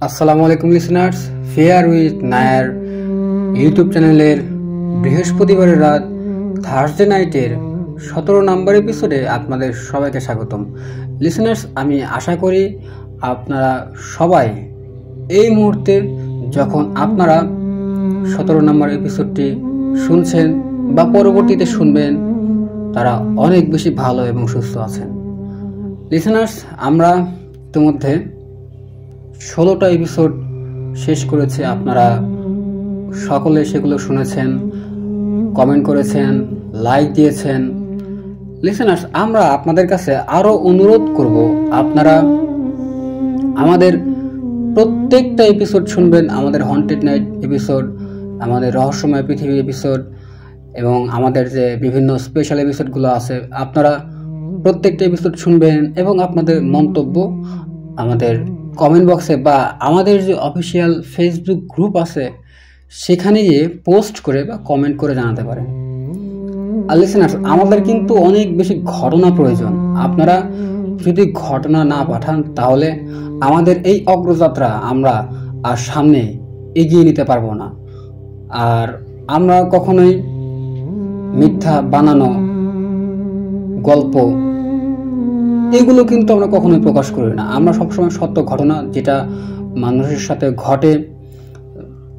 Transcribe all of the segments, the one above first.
আসসালামু আলাইকুম listeners, fair with Nair YouTube চ্যানেলের বৃহস্পতিবারের রাত থার্সডে নাইটের 17 নম্বর এপিসোডে আপনাদের সবাইকে স্বাগতম। লিসনার্স, আমি আশা করি আপনারা সবাই এই মুহূর্তে যখন আপনারা 17 নম্বর এপিসোডটি শুনছেন বা পরবর্তীতে শুনবেন, তারা অনেক বেশি ভালো এবং সুস্থ আছেন। লিসনার্স, আমরা ইতিমধ্যে 16টা এপিসোড শেষ করেছে। আপনারা সকলে সেগুলো শুনেছেন, কমেন্ট করেছেন, লাইক দিয়েছেন। লিসেনার্স, আমরা আপনাদের কাছে আরও অনুরোধ করব, আপনারা আমাদের প্রত্যেকটা এপিসোড শুনবেন। আমাদের হন্টেড নাইট এপিসোড, আমাদের রহস্যময় পৃথিবী এপিসোড এবং আমাদের যে বিভিন্ন স্পেশাল এপিসোডগুলো আছে, আপনারা প্রত্যেকটা এপিসোড শুনবেন এবং আপনাদের মন্তব্য আমাদের কমেন্ট বক্সে বা আমাদের যে অফিসিয়াল ফেসবুক গ্রুপ আছে সেখানে গিয়ে পোস্ট করে বা কমেন্ট করে জানাতে পারেন। আর লিসেনার্স, আমাদের কিন্তু অনেক বেশি ঘটনা প্রয়োজন। আপনারা যদি ঘটনা না পাঠান তাহলে আমাদের এই অগ্রযাত্রা আমরা আর সামনে এগিয়ে নিতে পারবো না। আর আমরা কখনোই মিথ্যা বানানো গল্প এগুলো কিন্তু আমরা কখনোই প্রকাশ করি না। আমরা সবসময় সত্য ঘটনা, যেটা মানুষের সাথে ঘটে,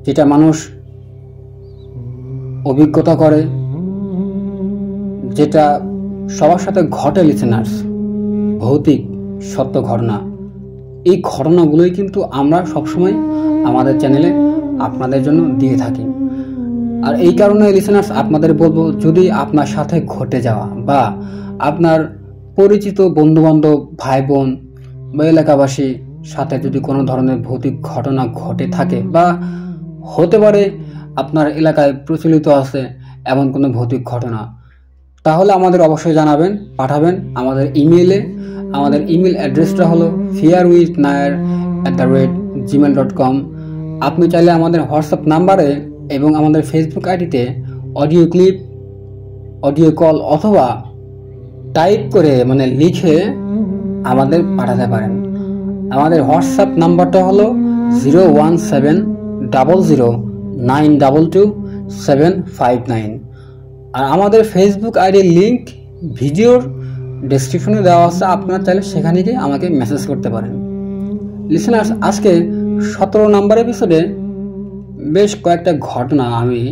যেটা মানুষ অভিজ্ঞতা করে, যেটা সবার সাথে ঘটে লিসেনার্স, ভৌতিক সত্য ঘটনা, এই ঘটনাগুলোই কিন্তু আমরা সবসময় আমাদের চ্যানেলে আপনাদের জন্য দিয়ে থাকি। আর এই কারণে লিসেনার্স, আপনাদের বলবো, যদি আপনার সাথে ঘটে যাওয়া বা আপনার পরিচিত বন্ধুবান্ধব, ভাই বোন বা এলাকাবাসী সাথে যদি কোনো ধরনের ভৌতিক ঘটনা ঘটে থাকে বা হতে পারে আপনার এলাকায় প্রচলিত আছে এমন কোনো ভৌতিক ঘটনা, তাহলে আমাদের অবশ্যই জানাবেন, পাঠাবেন আমাদের ইমেইলে। আমাদের ইমেল অ্যাড্রেসটা হলো fearwithnair@gmail.com। আপনি চাইলে আমাদের হোয়াটসঅ্যাপ নাম্বারে এবং আমাদের ফেসবুক আইডিতে অডিও ক্লিপ, অডিও কল অথবা টাইপ করে লিখে আমাদের পাঠাতে পারেন। আমাদের হোয়াটসঅ্যাপ নাম্বারটা হলো 01700922759। আর আমাদের ফেসবুক আইডির লিঙ্ক ভিডিওর ডেসক্রিপশনে দেওয়া আছে, আপনারা চাইলে সেখানে গিয়ে আমাকে মেসেজ করতে পারেন। লিসেনার্স, আজকে 17 নম্বর এপিসোডে বেশ কয়েকটা ঘটনা আমি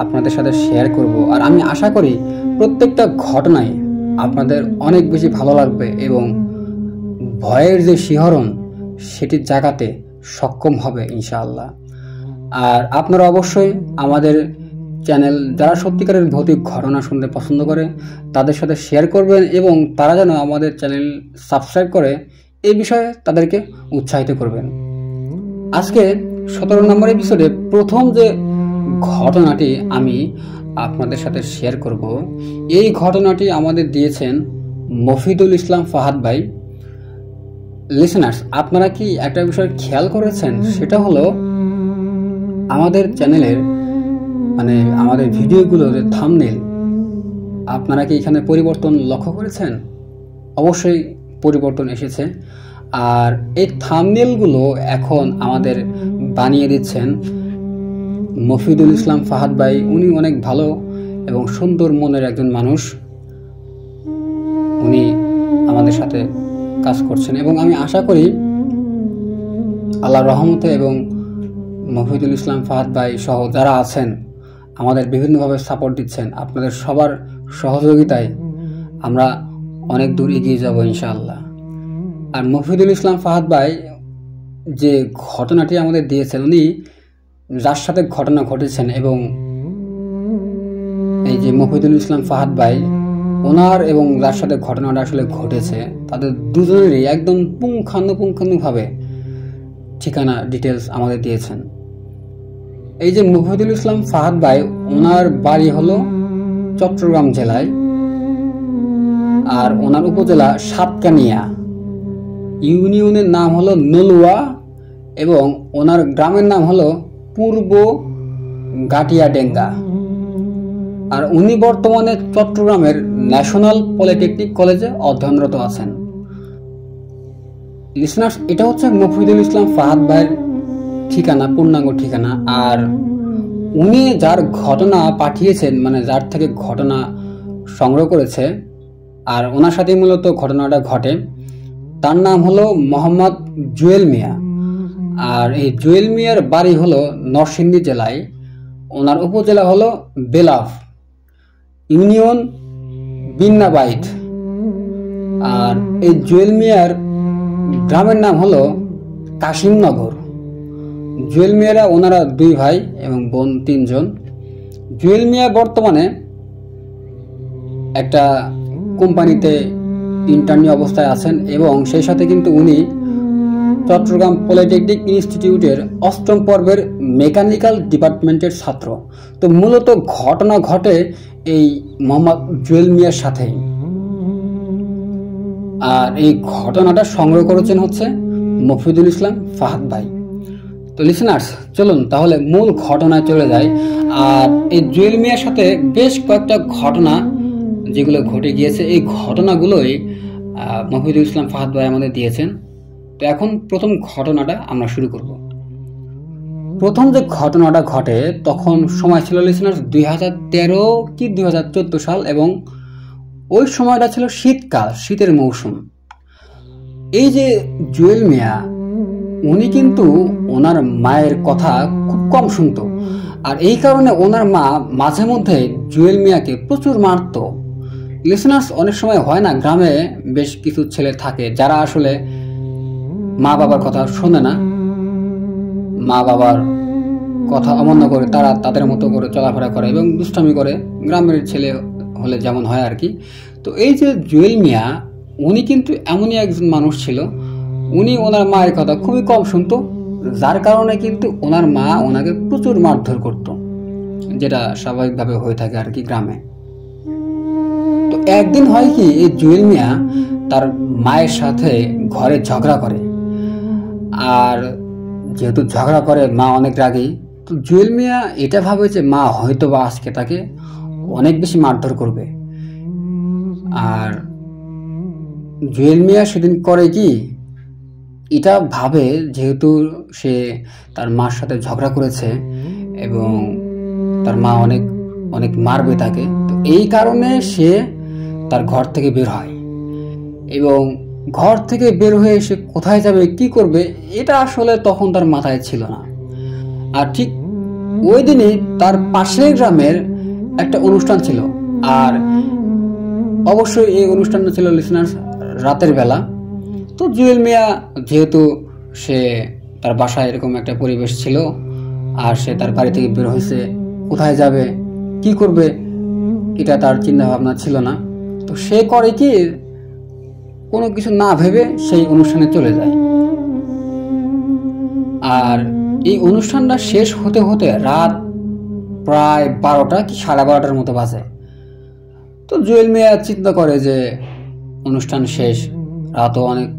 আপনাদের সাথে শেয়ার করব। আর আমি আশা করি প্রত্যেকটা ঘটনায় আপনাদের অনেক বেশি ভালো লাগবে এবং ভয়ের যে শিহরণ সেটি জাগাতে সক্ষম হবে ইনশাআল্লাহ। আর আপনারা অবশ্যই আমাদের চ্যানেল, যারা সত্যিকারের ভৌতিক ঘটনা শুনতে পছন্দ করে, তাদের সাথে শেয়ার করবেন এবং তারা যেন আমাদের চ্যানেল সাবস্ক্রাইব করে এই বিষয়ে তাদেরকে উৎসাহিত করবেন। আজকে 17 নম্বর এপিসোডে প্রথম যে ঘটনাটি আমি আপনাদের সাথে শেয়ার করব, এই ঘটনাটি আমাদের দিয়েছেন মফিদুল ইসলাম ফাহাদ ভাই। লিসেনার্স, আপনারা কি একটা বিষয় খেয়াল করেছেন? সেটা হলো আমাদের চ্যানেলের আমাদের ভিডিওগুলোর যে থাম্বনেল, আপনারা কি এখানে পরিবর্তন লক্ষ্য করেছেন? অবশ্যই পরিবর্তন এসেছে। আর এই থাম্বনেলগুলো এখন আমাদের বানিয়ে দিচ্ছেন মফিদুল ইসলাম ফাহাদ ভাই। উনি অনেক ভালো এবং সুন্দর মনের একজন মানুষ। উনি আমাদের সাথে কাজ করছেন এবং আমি আশা করি আল্লাহর রহমতে এবং মফিদুল ইসলাম ফাহাদ ভাই সহ যারা আছেন আমাদের বিভিন্নভাবে সাপোর্ট দিচ্ছেন, আপনাদের সবার সহযোগিতায় আমরা অনেক দূর এগিয়ে যাব ইনশাআল্লাহ। আর মফিদুল ইসলাম ফাহাদ ভাই যে ঘটনাটি আমাদের দিয়েছেন, উনি যার সাথে ঘটনা ঘটেছেন এবং এই যে মফিদুল ইসলাম ফাহাদ ভাই, ওনার এবং যার সাথে ঘটনাটা আসলে ঘটেছে, তাদের দুজনেরই একদম পুঙ্খানুপুঙ্খানুভাবে ঠিকানা ডিটেলস আমাদের দিয়েছেন। এই যে মফিদুল ইসলাম ফাহাদ ভাই, ওনার বাড়ি হলো চট্টগ্রাম জেলায়, আর ওনার উপজেলা সাতকানিয়া, ইউনিয়নের নাম হলো নলুয়া এবং ওনার গ্রামের নাম হলো পূর্ব গাটিয়াডেঙ্গা। আর উনি বর্তমানে চট্টগ্রামের ন্যাশনাল পলিটেকনিক কলেজে অধ্যয়নরত আছেন। লিসনার্স, এটা হচ্ছে মফিদুল ইসলাম ফাহাদ ভাইয়ের ঠিকানা, পূর্ণাঙ্গ ঠিকানা। আর উনি যার ঘটনা পাঠিয়েছেন, মানে যার থেকে ঘটনা সংগ্রহ করেছে আর ওনার সাথে মূলত ঘটনাটা ঘটে, তার নাম হলো মোহাম্মদ জুয়েল মিয়া। আর এই জুয়েল মিয়ার বাড়ি হলো নরসিংদী জেলায়। ওনার উপজেলা হলো বেলাভ, ইউনিয়ন বিন্নাবাইট। আর এই জুয়েল মিয়ার গ্রামের নাম হলো কাশিমনগর। জুয়েল মিয়ারা ওনারা 2 ভাই এবং বোন 3 জন। জুয়েল মিয়া বর্তমানে একটা কোম্পানিতে ইন্টার্নি অবস্থায় আছেন এবং সেই সাথে কিন্তু উনি চট্টগ্রাম পলিটেকনিক ইনস্টিটিউটের 8ম পর্বের মেকানিক্যাল ডিপার্টমেন্টের ছাত্র। তো মূলত ঘটনা ঘটে এই মোহাম্মদ জুয়েল মিয়ার সাথেই। আর এই ঘটনাটা সংগ্রহ করেছেন হচ্ছে মফিদুল ইসলাম ফাহাদ ভাই। তো লিসেনার্স, চলুন তাহলে মূল ঘটনায় চলে যাই। আর এই জুয়েল মিয়ার সাথে বেশ কয়েকটা ঘটনা যেগুলো ঘটে গিয়েছে, এই ঘটনাগুলোই মফিদুল ইসলাম ফাহাদ ভাই আমাদের দিয়েছেন। তো এখন প্রথম ঘটনাটা আমরা শুরু করব। প্রথম যে ঘটনাটা ঘটে তখন সময় ছিল লিসেনার্স 2013 কি 2014 সাল, এবং ওই সময়টা ছিল শীতকাল, শীতের মৌসুম। এই যে জুয়েল মিয়া, উনি কিন্তু ওনার মায়ের কথা খুব কম শুনতো। আর এই কারণে ওনার মা মাঝে মধ্যে জুয়েল মিয়াকে প্রচুর মারত। লিসেনার্স, অনেক সময় হয় না গ্রামে বেশ কিছু ছেলে থাকে যারা আসলে মা বাবার কথা শোনে না, মা বাবার কথা অমান্য করে তারা তাদের মতো করে চলাফেরা করে এবং দুষ্টামি করে, গ্রামের ছেলে হলে যেমন হয় আর কি। তো এই যে জুয়েল মিয়া, উনি কিন্তু এমনই একজন মানুষ ছিল, উনি ওনার মায়ের কথা খুবই কম শুনতো, যার কারণে কিন্তু ওনার মা ওনাকে প্রচুর মারধর করত, যেটা স্বাভাবিকভাবে হয়ে থাকে আর কি গ্রামে। তো একদিন হয় কি, এই জুয়েল মিয়া তার মায়ের সাথে ঘরে ঝগড়া করে। আর যেহেতু ঝগড়া করে, মা অনেক রাগী। তো জুয়েল মিয়া এটা ভাবে যে মা হয়তো বা আজকে তাকে অনেক বেশি মারধর করবে। আর জুয়েল মিয়া সেদিন করে কি, এটা ভাবে যেহেতু সে তার মার সাথে ঝগড়া করেছে এবং তার মা অনেক অনেক মারবে তাকে, তো এই কারণে সে তার ঘর থেকে বের হয়। এবং ঘর থেকে বের হয়ে সে কোথায় যাবে, কি করবে, এটা আসলে তখন তার মাথায় ছিল না। আর ঠিক ওই দিনই তার পাশের গ্রামের একটা অনুষ্ঠান ছিল। আর অবশ্যই এই অনুষ্ঠানটা ছিল লিসেনার্স রাতের বেলা। তো জুয়েল মিয়া যেহেতু সে তার বাসায় এরকম একটা পরিবেশ ছিল, আর সে তার বাড়ি থেকে বের হয়েছে, কোথায় যাবে, কি করবে, এটা তার চিন্তা ভাবনা ছিল না। তো সে করে কি, কোনো কিছু না ভেবে সেই অনুষ্ঠানে চলে যায়। আর এই অনুষ্ঠানটা শেষ হতে হতে রাত প্রায় 12টা কি 12:30 মতো বাজে। তো জুয়েল মিয়া চিন্তা করে যে অনুষ্ঠান শেষ, রাতও অনেক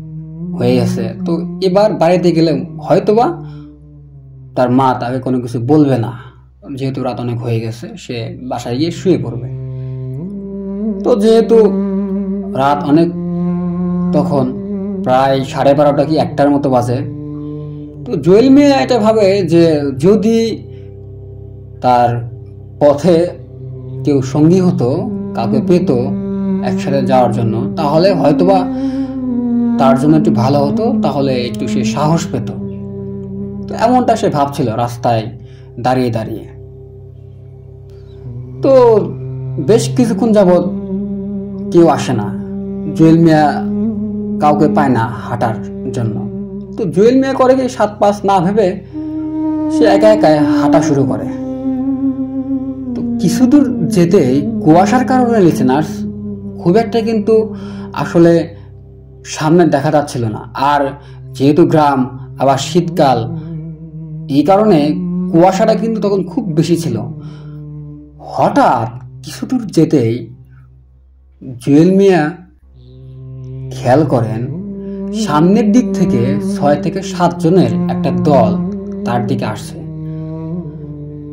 হয়ে গেছে, তো এবার বাড়িতে গেলে হয়তোবা তার মা তাকে কোনো কিছু বলবে না, যেহেতু রাত অনেক হয়ে গেছে, সে বাসায় গিয়ে শুয়ে পড়বে। তো যেহেতু রাত অনেক, তখন প্রায় 12:30 কি 1টার মতো বাজে। তো জুয়েল মিয়া এটা ভাবে যে যদি তার পথে কেউ সঙ্গী হতো, কাউকে পেত একসাথে যাওয়ার জন্য, তাহলে হয়তোবা তার জন্য একটু ভালো হতো, তাহলে একটু সে সাহস পেত। তো এমনটা সে ভাবছিল রাস্তায় দাঁড়িয়ে দাঁড়িয়ে। তো বেশ কিছুক্ষণ যাবৎ কেউ আসে না, জুয়েল মিয়া কাউকে পায় না হাঁটার জন্য। তো জুয়েল মিয়া করে কি, 7-5 না ভেবে সে একা একাই হাঁটা শুরু করে। তো কিছু দূর যেতেই কুয়াশার কারণে লিসেনার্স খুব একটা কিন্তু আসলে সামনে দেখা যাচ্ছিল না। আর যেহেতু গ্রাম, আবার শীতকাল, এই কারণে কুয়াশাটা কিন্তু তখন খুব বেশি ছিল। হঠাৎ কিছু দূর যেতেই জুয়েল মিয়া খেয়াল করেন সামনের দিক থেকে 6 থেকে 7 জনের একটা দল তার দিকে আসছে।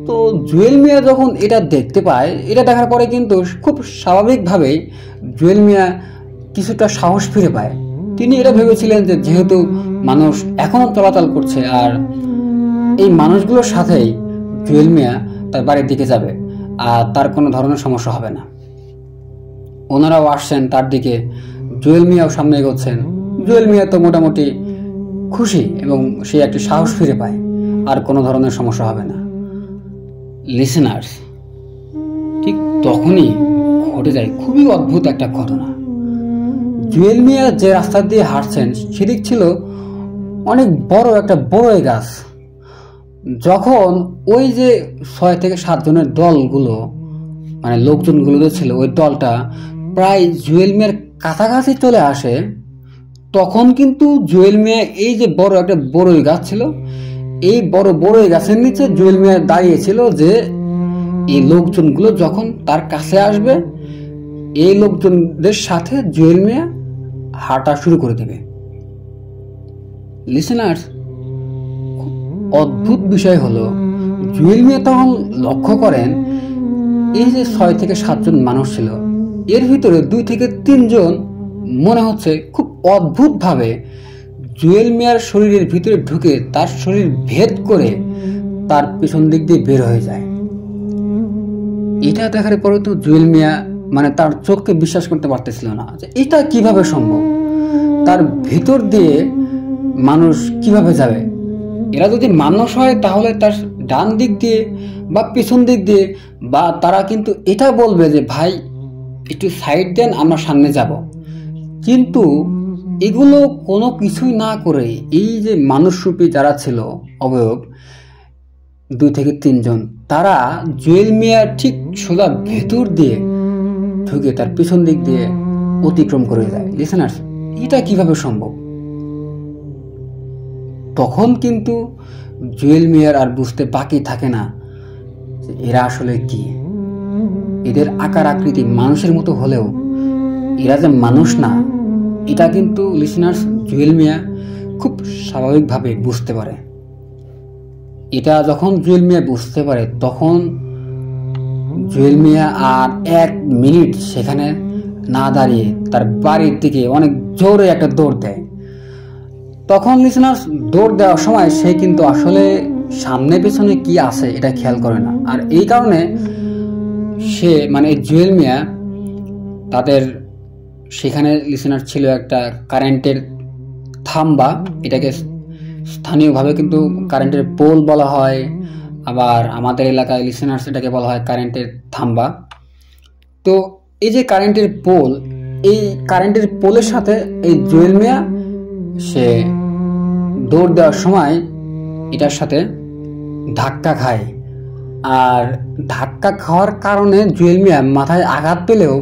তো জুয়েল মিয়া যখন এটা দেখতে পায়, এটা দেখার পরে কিন্তু খুব স্বাভাবিকভাবেই জুয়েল মিয়া কিছুটা সাহস ফিরে পায়। তিনি এটা ভেবেছিলেন যে যেহেতু মানুষ এখনো চলাচল করছে আর এই মানুষগুলোর সাথেই জুয়েল মিয়া তার বাড়ির দিকে যাবে, আর তার কোনো ধরনের সমস্যা হবে না। ওনারাও আসছেন তার দিকে, জুয়েল মিয়াও সামনে এগোচ্ছেন। জুয়েল মিয়া তো মোটামুটি খুশি এবং সে একটি সাহস ফিরে পায়, আর কোনো ধরনের সমস্যা হবে না। লিসেনার্স, ঠিক তখনই ঘটে যায় খুবই অদ্ভুত একটা ঘটনা। জুয়েল মিয়া যে রাস্তা দিয়ে হাঁটছেন সেদিক ছিল অনেক বড় একটা বড়ই গাছ। যখন ওই যে 6 থেকে 7 জনের দলগুলো, মানে লোকজনগুলো যে ছিল, ওই দলটা প্রায় জুয়েল মিয়ার কাছাকাছি চলে আসে, তখন কিন্তু জুয়েল মিয়া এই যে বড় একটা বড়ই গাছ ছিল, এই বড় বড়ই গাছের নিচে জুয়েল মিয়া দাঁড়িয়েছিল যে এই লোকজনগুলো যখন তার কাছে আসবে, এই লোকজনদের সাথে জুয়েল মিয়া হাঁটা শুরু করে দেবে। লিসেনার্স, অদ্ভুত বিষয় হলো জুয়েল মিয়া তখন লক্ষ্য করেন এই যে 6 থেকে 7 জন মানুষ ছিল, এর ভিতরে 2 থেকে 3 জন মনে হচ্ছে খুব অদ্ভুত ভাবে জুয়েল মিয়ার শরীরের ভিতরে ঢুকে তার শরীর ভেদ করে তার পেছন দিক দিয়ে বের হয়ে যায়। এটা দেখার পরে তো জুয়েল মিয়া মানে তার চোখকে বিশ্বাস করতে পারতেছিল না যে এটা কিভাবে সম্ভব, তার ভিতর দিয়ে মানুষ কিভাবে যাবে। এরা যদি মানুষ হয় তাহলে তার ডান দিক দিয়ে বা পেছন দিক দিয়ে, বা তারা কিন্তু এটা বলবে যে ভাই একটু সাইড দেন, আমরা সামনে যাব। কিন্তু এগুলো কোনো কিছুই না করে এই যে মানুষরূপী যারা ছিল অবয়ব 2 থেকে 3 জন, তারা জুয়েল মিয়ার ঠিক সোজা ভেতর দিয়ে ঢুকে তার পিছন দিক দিয়ে অতিক্রম করে যায়। লিসেনার্স, এটা কিভাবে সম্ভব? তখন কিন্তু জুয়েল মিয়ার আর বুঝতে বাকি থাকে না যে এরা আসলে কি। এদের আকার আকৃতি মানুষের মতো হলেও এরা যে মানুষ না, এটা কিন্তু লিসেনার্স জুয়েল মিয়া খুব স্বাভাবিকভাবে বুঝতে পারে। এটা যখন জুয়েল মিয়া বুঝতে পারে, তখন জুয়েল মিয়া আর 1 মিনিট সেখানে না দাঁড়িয়ে তার বাড়ির দিকে অনেক জোরে একটা দৌড় দেয়। তখন লিসেনার্স দৌড় দেওয়ার সময় সে কিন্তু আসলে সামনে পেছনে কি আছে এটা খেয়াল করে না, আর এই কারণে সে মানে জুয়েল মিয়া তাদের সেখানে লিসেনার ছিল একটা কারেন্টের থাম্বা, এটাকে স্থানীয়ভাবে কিন্তু কারেন্টের পোল বলা হয়, আবার আমাদের এলাকায় লিসেনার্স এটাকে বলা হয় কারেন্টের থাম্বা। তো এই যে কারেন্টের পোল, এই কারেন্টের পোলের সাথে এই জুয়েল মিয়া সে দৌড় দেওয়ার সময় এটার সাথে ধাক্কা খায়, আর ধাক্কা খাওয়ার কারণে জুয়েল মিয়া মাথায় আঘাত পেলেও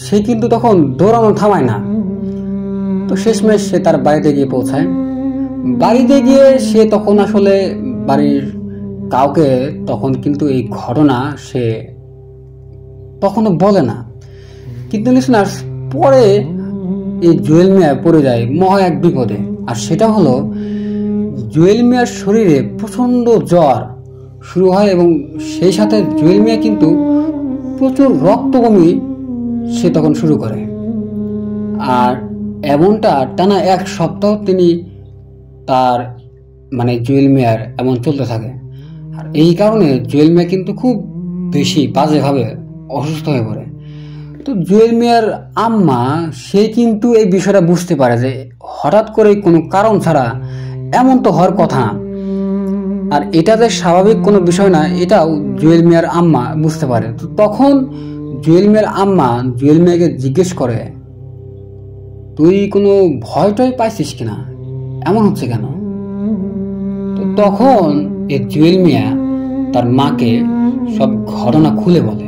সে কিন্তু তখন দৌড়ানো থামায় না। তো শেষমেশ সে তার বাড়িতে গিয়ে পৌঁছায়। বাড়িতে গিয়ে সে তখন আসলে বাড়ির কাউকে তখন কিন্তু এই ঘটনা সে তখনও বলে না। কিন্তু লিসেনার্স, পরে এই জুয়েল মিয়া পড়ে যায় মহা এক বিপদে, আর সেটা হলো জুয়েল মিয়ার শরীরে প্রচন্ড জ্বর শুরু হয় এবং সেই সাথে জুয়েল মিয়া কিন্তু প্রচুর রক্ত বমি সে তখন শুরু করে। আর এমনটা টানা 1 সপ্তাহ তিনি তার মানে জুয়েল মিয়ার এমন চলতে থাকে। আর এই কারণে জুয়েল মিয়া কিন্তু খুব বেশি বাজেভাবে অসুস্থ হয়ে পড়ে। তো জুয়েল মিয়ার আম্মা সে কিন্তু এই বিষয়টা বুঝতে পারে যে হঠাৎ করে কোনো কারণ ছাড়া এমন তো হওয়ার কথা না, আর এটা যে স্বাভাবিক কোনো বিষয় না, এটাও জুয়েল মিয়ার আম্মা বুঝতে পারে। তো তখন জুয়েল মিয়ার আম্মা জুয়েল মিয়াকে জিজ্ঞেস করে, তুই কোনো ভয় টয় পাইছিস কিনা, এমন হচ্ছে কেন? তো তখন এই জুয়েল মিয়া তার মাকে সব ঘটনা খুলে বলে।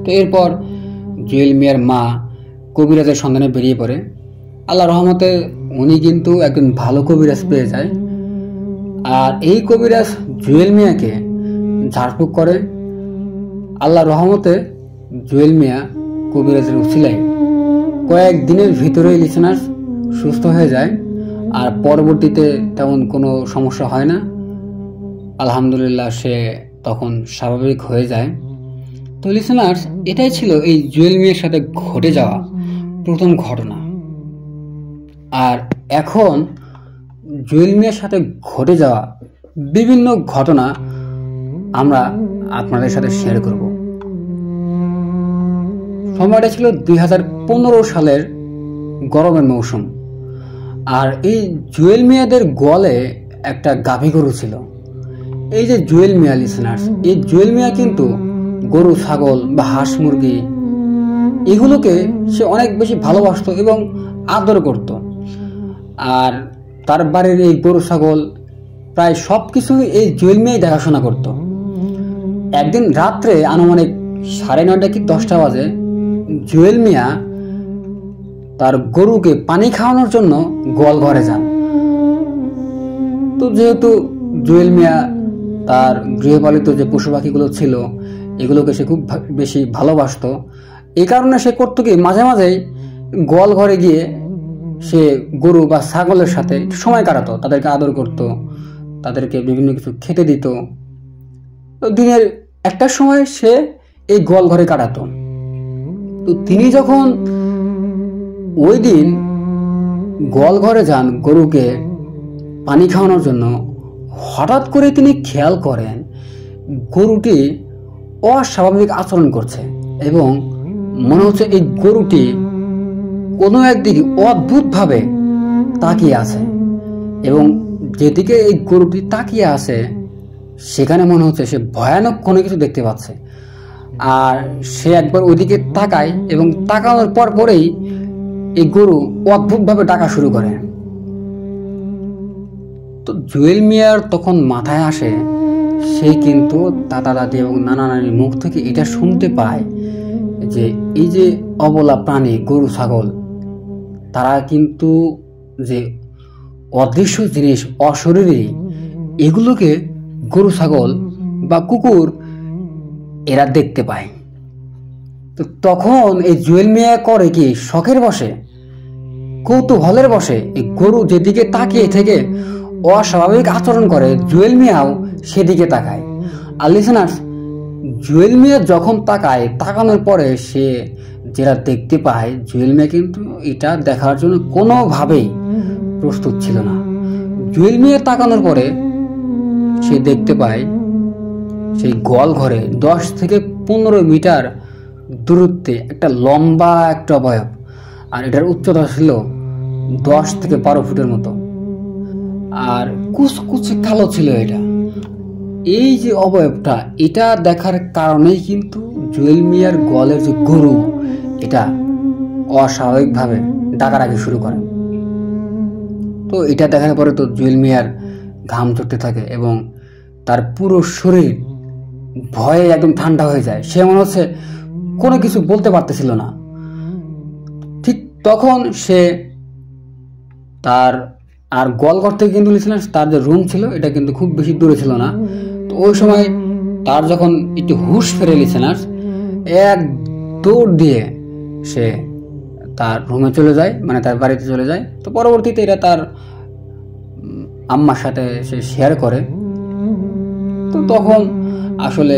তো এরপর জুয়েল মিয়ার মা কবিরাজের সন্ধানে বেরিয়ে পড়ে। আল্লাহ রহমতে উনি কিন্তু একজন ভালো কবিরাজ পেয়ে যায়, আর এই কবিরাজ জুয়েল মিয়াকে ঝাড়ফুঁক করে। আল্লাহ রহমতে জুয়েল মিয়া কবিরাজের উছিলায় কয়েকদিনের ভিতরেই লিসেনার্স সুস্থ হয়ে যায়, আর পরবর্তীতে তেমন কোনো সমস্যা হয় না। আলহামদুলিল্লাহ, সে তখন স্বাভাবিক হয়ে যায়। তো লিসেনার্স, এটাই ছিল এই জুয়েল মিয়ার সাথে ঘটে যাওয়া প্রথম ঘটনা। আর এখন জুয়েল মিয়ার সাথে ঘটে যাওয়া বিভিন্ন ঘটনা আমরা আপনাদের সাথে শেয়ার করব। সময়টা ছিল 2015 সালের গরমের মৌসুম। আর এই জুয়েল মিয়াদের গোয়ালে একটা গাভী গরু ছিল। এই যে জুয়েল মিয়া লিসেনার্স, এই জুয়েল মিয়া কিন্তু গরু, ছাগল বা হাঁস মুরগি এগুলোকে সে অনেক বেশি ভালোবাসত এবং আদর করত। আর তার বাড়ির এই গরু, ছাগল প্রায় সব কিছুই এই জুয়েল মিয়াই দেখাশোনা করত। একদিন রাত্রে আনুমানিক 9:30 কি 10টা বাজে জুয়েল মিয়া তার গরুকে পানি খাওয়ানোর জন্য গোয়াল ঘরে যান। তো যেহেতু জুয়েল মিয়া তার গৃহপালিত যে পশু পাখিগুলো ছিল এগুলোকে সে খুব বেশি ভালোবাসত, এই কারণে সে করতো কি, মাঝে মাঝেই গোয়াল ঘরে গিয়ে সে গরু বা ছাগলের সাথে সময় কাটাতো, তাদেরকে আদর করত, তাদেরকে বিভিন্ন কিছু খেতে দিত। তো দিনের একটা সময় সে এই গোয়াল ঘরে কাটাতো। তো তিনি যখন ওই দিন গোয়াল ঘরে যান গরুকে পানি খাওয়ানোর জন্য, হঠাৎ করে তিনি খেয়াল করেন গরুটি অস্বাভাবিক আচরণ করছে এবং মনে হচ্ছে এই গরুটি কোনো একদিকে অদ্ভুতভাবে তাকিয়ে আছে এবং যেদিকে এই গরুটি তাকিয়ে আছে সেখানে মনে হচ্ছে সে ভয়ানক কোনো কিছু দেখতে পাচ্ছে। আর সে একবার ওইদিকে তাকায় এবং তাকানোর পরেই এই গরু অদ্ভুতভাবে ডাকা শুরু করে। তো জুয়েল মিয়ার তখন মাথায় আসে, সে কিন্তু দাদা দাদি এবং নানা নানির মুখ থেকে এটা শুনতে পায় যে এই যে অবলা প্রাণী গরু, ছাগল, তারা কিন্তু যে অদৃশ্য জিনিস, অশরীরী, এগুলোকে গরু, ছাগল বা কুকুর এরা দেখতে পায়। তো তখন এই জুয়েল মিয়া করে কি, শখের বসে, কৌতূহলের বসে এই গরু যেদিকে তাকিয়ে থেকে অস্বাভাবিক আচরণ করে জুয়েল মিয়াও সেদিকে তাকায়। আর লিসেনার্স, জুয়েল মিয়া যখন তাকায়, তাকানোর পরে সে যেটা দেখতে পায়, জুয়েল মিয়া কিন্তু এটা দেখার জন্য কোনোভাবেই প্রস্তুত ছিল না। জুয়েল মিয়া তাকানোর পরে সে দেখতে পায় সেই গোয়াল ঘরে 10 থেকে 15 মিটার দূরত্বে একটা লম্বা একটা অবয়ব, আর এটার উচ্চতা ছিল 10 থেকে 12 ফুটের মতো, আর কুচকুচে কালো ছিল এটা। এই যে অবয়বটা, এটা দেখার কারণেই কিন্তু জুয়েল মিয়ার গোয়ালের যে গরু এটা অস্বাভাবিকভাবে ডাকাডাকি শুরু করে। তো এটা দেখার পরে তো জুয়েল মিয়ার ঘাম ঝরতে থাকে এবং তার পুরো শরীর ভয়ে একদম ঠান্ডা হয়ে যায়। সে মনে হচ্ছে কোনো কিছু বলতে পারতেছিল না। ঠিক তখন সে তার আর গোয়ালঘর থেকে কিন্তু লিসেনার্স তার যে রুম ছিল এটা কিন্তু খুব বেশি দূরে ছিল না। তো ওই সময় তার যখন একটু হুঁশ ফেরে লিসেনার্স, এক দৌড় দিয়ে সে তার রুমে চলে যায়, মানে তার বাড়িতে চলে যায়। তো পরবর্তীতে এটা তার আম্মার সাথে সে শেয়ার করে। তো তখন আসলে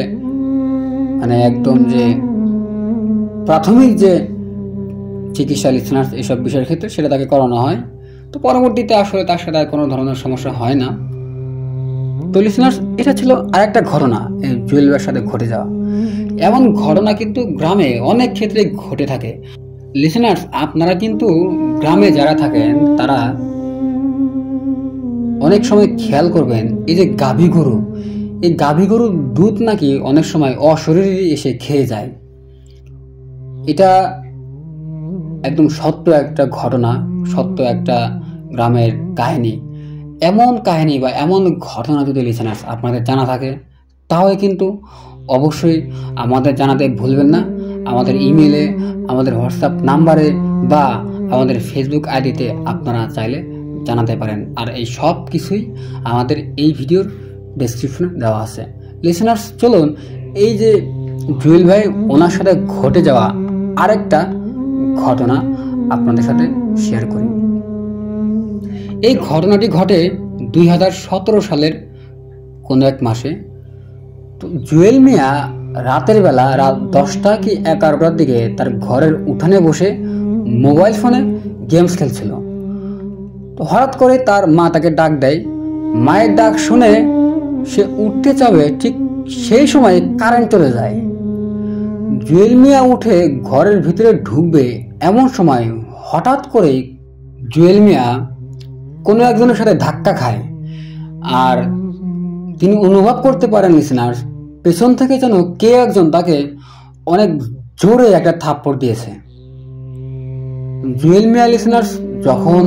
মানে একদম যে প্রাথমিক যে চিকিৎসা লিসেনার্স এইসব বিষয়ের ক্ষেত্রে সেটা তাকে করানো হয়। তো পরবর্তীতে আসলে তার সাথে আর কোনো ধরনের সমস্যা হয় না। তো লিসেনার্স, এটা ছিল আরেকটা ঘটনা এই জুয়েল মিয়ার সাথে ঘটে যাওয়া। এমন ঘটনা কিন্তু গ্রামে অনেক ক্ষেত্রে ঘটে থাকে। লিসেনার্স, আপনারা কিন্তু গ্রামে যারা থাকেন তারা অনেক সময় খেয়াল করবেন এই যে গাভী গরু, এই গাভী গরুর দুধ নাকি অনেক সময় অশরীরী এসে খেয়ে যায়। এটা একদম সত্য একটা ঘটনা, সত্য একটা গ্রামের কাহিনী। এমন কাহিনী বা এমন ঘটনা যদি লিসেনার্স আপনাদের জানা থাকে তাহলে কিন্তু অবশ্যই আমাদের জানাতে ভুলবেন না। আমাদের ইমেলে, আমাদের হোয়াটসঅ্যাপ নাম্বারে বা আমাদের ফেসবুক আইডিতে আপনারা চাইলে জানাতে পারেন। আর এই সব কিছুই আমাদের এই ভিডিওর ডেসক্রিপশনে দেওয়া আছে। লিসেনার্স, চলুন এই যে জুয়েল ভাই ওনার সাথে ঘটে যাওয়া আরেকটা ঘটনা আপনাদের সাথে শেয়ার করি। এই ঘটনাটি ঘটে 2017 সালের কোনো এক মাসে। তো জুয়েল মিয়া রাতের বেলা রাত 10টা কি 11টার দিকে তার ঘরের উঠানে বসে মোবাইল ফোনে গেমস খেলছিল। তো হঠাৎ করে তার মা তাকে ডাক দেয়। মায়ের ডাক শুনে সে উঠতে যাবে, ঠিক সেই সময় কারেন্ট চলে যায়। জুয়েল মিয়া উঠে ঘরের ভিতরে ঢুকবে, এমন সময় হঠাৎ করে জুয়েল মিয়া কোনো একজনের সাথে ধাক্কা খায়। আর তিনি অনুভব করতে পারেন লিসেনার্স, পেছন থেকে যেন কে একজন তাকে অনেক জোরে একটা থাপ্পড় দিয়েছে। জুয়েল মিয়া লিসেনার্স যখন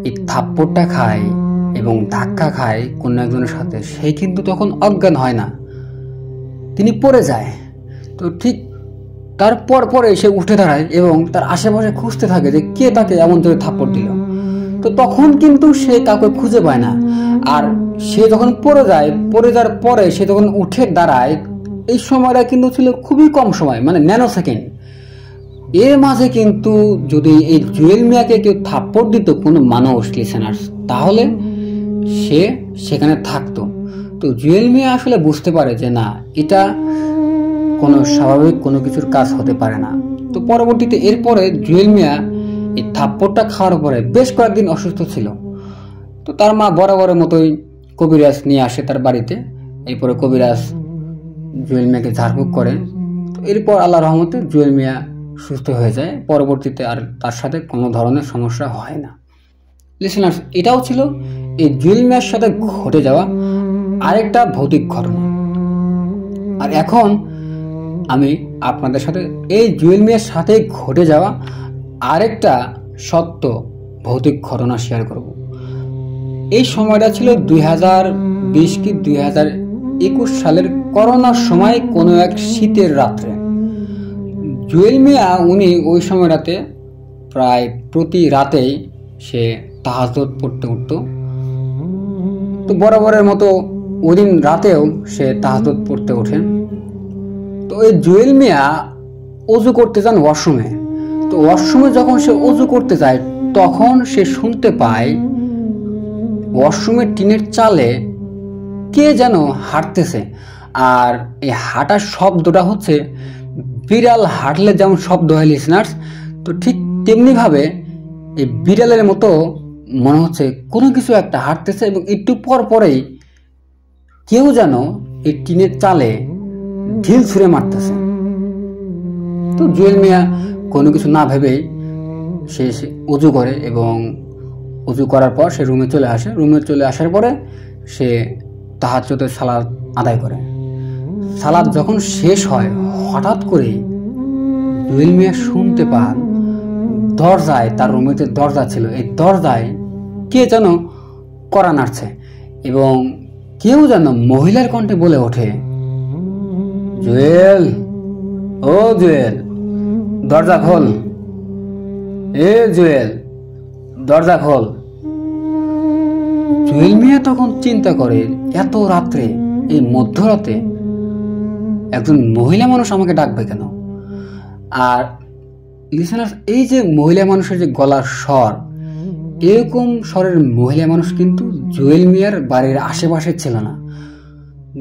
এই থাপ্পড়টা খায় এবং ধাক্কা খায় কোনো একজনের সাথে, সে কিন্তু তখন অজ্ঞান হয় না, তিনি পড়ে যায়। তো ঠিক তারপর পরে সে উঠে দাঁড়ায় এবং তার আশেপাশে খুঁজতে থাকে যে কে তাকে এমন জোরে থাপ্পড় দিল। তো তখন কিন্তু সে কাউকে খুঁজে পায় না। আর সে যখন পড়ে যাওয়ার পরে সে যখন উঠে দাঁড়ায়, এই সময়টা কিন্তু ছিল খুবই কম সময়, মানে ন্যানো সেকেন্ড। এর মাঝে কিন্তু যদি এই জুয়েল মিয়াকে কেউ থাপ্পড় দিত কোনো মানুষ লিসেনার্স, তাহলে সে সেখানে থাকতো। তো জুয়েল মিয়া আসলে বুঝতে পারে যে না, এটা কোনো স্বাভাবিক কোনো কিছুর কাজ হতে পারে না। তো পরবর্তীতে এরপরে জুয়েল মিয়া এই থাপ্পড়টা খাওয়ার পরে বেশ কয়েকদিন অসুস্থ ছিল। তো তার মা বরাবরের মতোই কবিরাজ নিয়ে আসে তার বাড়িতে। এরপরে কবিরাজ জুয়েল মিয়াকে ঝাড়ফুঁক করে। তো এরপর আল্লাহর রহমতে জুয়েল মিয়া সুস্থ হয়ে যায়। পরবর্তীতে আর তার সাথে কোনো ধরনের সমস্যা হয় না। লিসেনার্স, এটাও ছিল এই জুয়েল মিয়ার সাথে ঘটে যাওয়া আরেকটা ভৌতিক ঘটনা। আর এখন আমি আপনাদের সাথে এই জুয়েল মিয়ার সাথে ঘটে যাওয়া আরেকটা সত্য ভৌতিক ঘটনা শেয়ার করব। এই সময়টা ছিল 2020 কি 2021 সালের করোনার সময়, কোনো এক শীতের রাত্রে। জুয়েল মিয়া উনি ওই সময়টাতে প্রায় প্রতি রাতেই সে তাহাজ্জুদ পড়তে উঠত। তো বরাবরের মতো ওই দিন রাতেও সে তাহাজ্জুদ পড়তে ওঠে। তো এই জুয়েল মিয়া অজু করতে যান ওয়াশরুমে। তো ওয়াশরুমে যখন সে অজু করতে যায়, তখন সে শুনতে পায় ওয়াশরুমের টিনের চালে কে যেন হাঁটতেছে। আর এই হাঁটার শব্দটা হচ্ছে বিড়াল হাঁটলে যেমন শব্দ হয় লিসেনার্স, তো ঠিক তেমনিভাবে এই বিড়ালের মতো মনে হচ্ছে কোনো কিছু একটা হাঁটতেছে। এবং একটু পর পরেই কেউ যেন এই টিনের চালে ঢিল ছুঁড়ে মারতেছে। তো জুয়েল মিয়া কোনো কিছু না ভেবেই সে উজু করে এবং উজু করার পর সে রুমে চলে আসে। রুমে চলে আসার পরে সে তাহাজ্জুদের সালাত আদায় করে। সালাত যখন শেষ হয়, হঠাৎ করে জুয়েল মিয়া শুনতে পান দরজায়, তার রুমের যে দরজা ছিল, এই দরজায় কে যেন কড়া নাড়ছে এবং কেউ যেন মহিলার কণ্ঠে বলে ওঠে, জুয়েল, ও জুয়েল, দরজা খোল, এ জুয়েল, দরজা খোল। জুয়েল মিয়া তখন চিন্তা করে, এত রাত্রে, এই মধ্যরাতে একজন মহিলা মানুষ আমাকে ডাকবে কেন? আর লিসেনার্স, এই যে মহিলা মানুষের যে গলার স্বর, এরকম স্বরের মহিলা মানুষ কিন্তু জুয়েল মিয়ার বাড়ির আশেপাশে ছিল না।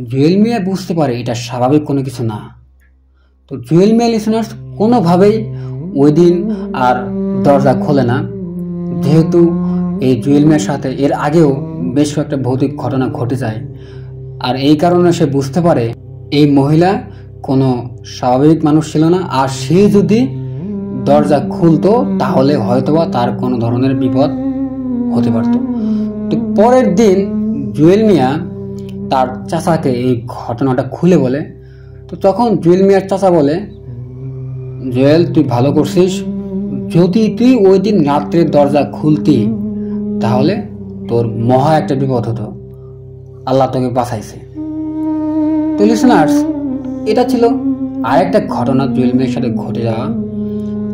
জুয়েল মিয়া বুঝতে পারে এটা স্বাভাবিক কোনো কিছু না। তো জুয়েল মিয়া লিসেনার্স কোনোভাবেই ওই দিন আর দরজা খোলে না, যেহেতু এই জুয়েল মিয়ার সাথে এর আগেও বেশ কয়েকটা ভৌতিক ঘটনা ঘটে যায়। আর এই কারণে সে বুঝতে পারে এই মহিলা কোনো স্বাভাবিক মানুষ ছিল না। আর সে যদি দরজা খুলতো তাহলে হয়তোবা তার কোনো ধরনের বিপদ হতে পারত। তো পরের দিন জুয়েল মিয়া তার চাচাকে এই ঘটনাটা খুলে বলে। তো তখন জুয়েল মিয়ার চাচা বলে, জুয়েল, তুই ভালো করছিস, যদি তুই ওই দিন রাত্রে দরজা খুলতি তাহলে তোর মহা একটা বিপদ হতো, আল্লাহ তোকে বাঁচাইছে। তো লিসেনার্স, এটা ছিল আরেকটা ঘটনা জুয়েল মিয়ার সাথে ঘটে যাওয়া।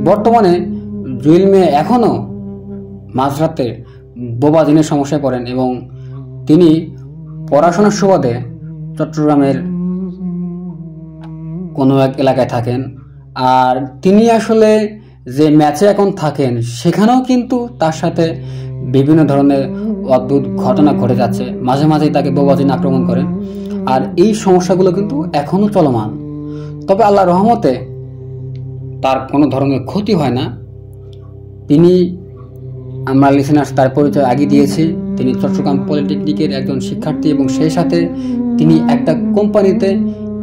বর্তমানে জুয়েল মিয়া এখনও মাঝরাতে বোবা জিনের সমস্যায় পড়েন এবং তিনি পড়াশোনার সুবাদে চট্টগ্রামের কোনো এক এলাকায় থাকেন। আর তিনি আসলে যে ম্যাচে এখন থাকেন সেখানেও কিন্তু তার সাথে বিভিন্ন ধরনের অদ্ভুত ঘটনা ঘটে যাচ্ছে। মাঝে মাঝেই তাকে বোবা জিন আক্রমণ করে। আর এই সমস্যাগুলো কিন্তু এখনও চলমান। তবে আল্লাহর রহমতে তার কোনো ধরনের ক্ষতি হয় না। তিনি, আমরা লিসেনার্স তার পরিচয় আগে দিয়েছি, তিনি চট্টগ্রাম পলিটেকনিকের একজন শিক্ষার্থী এবং সেই সাথে তিনি একটা কোম্পানিতে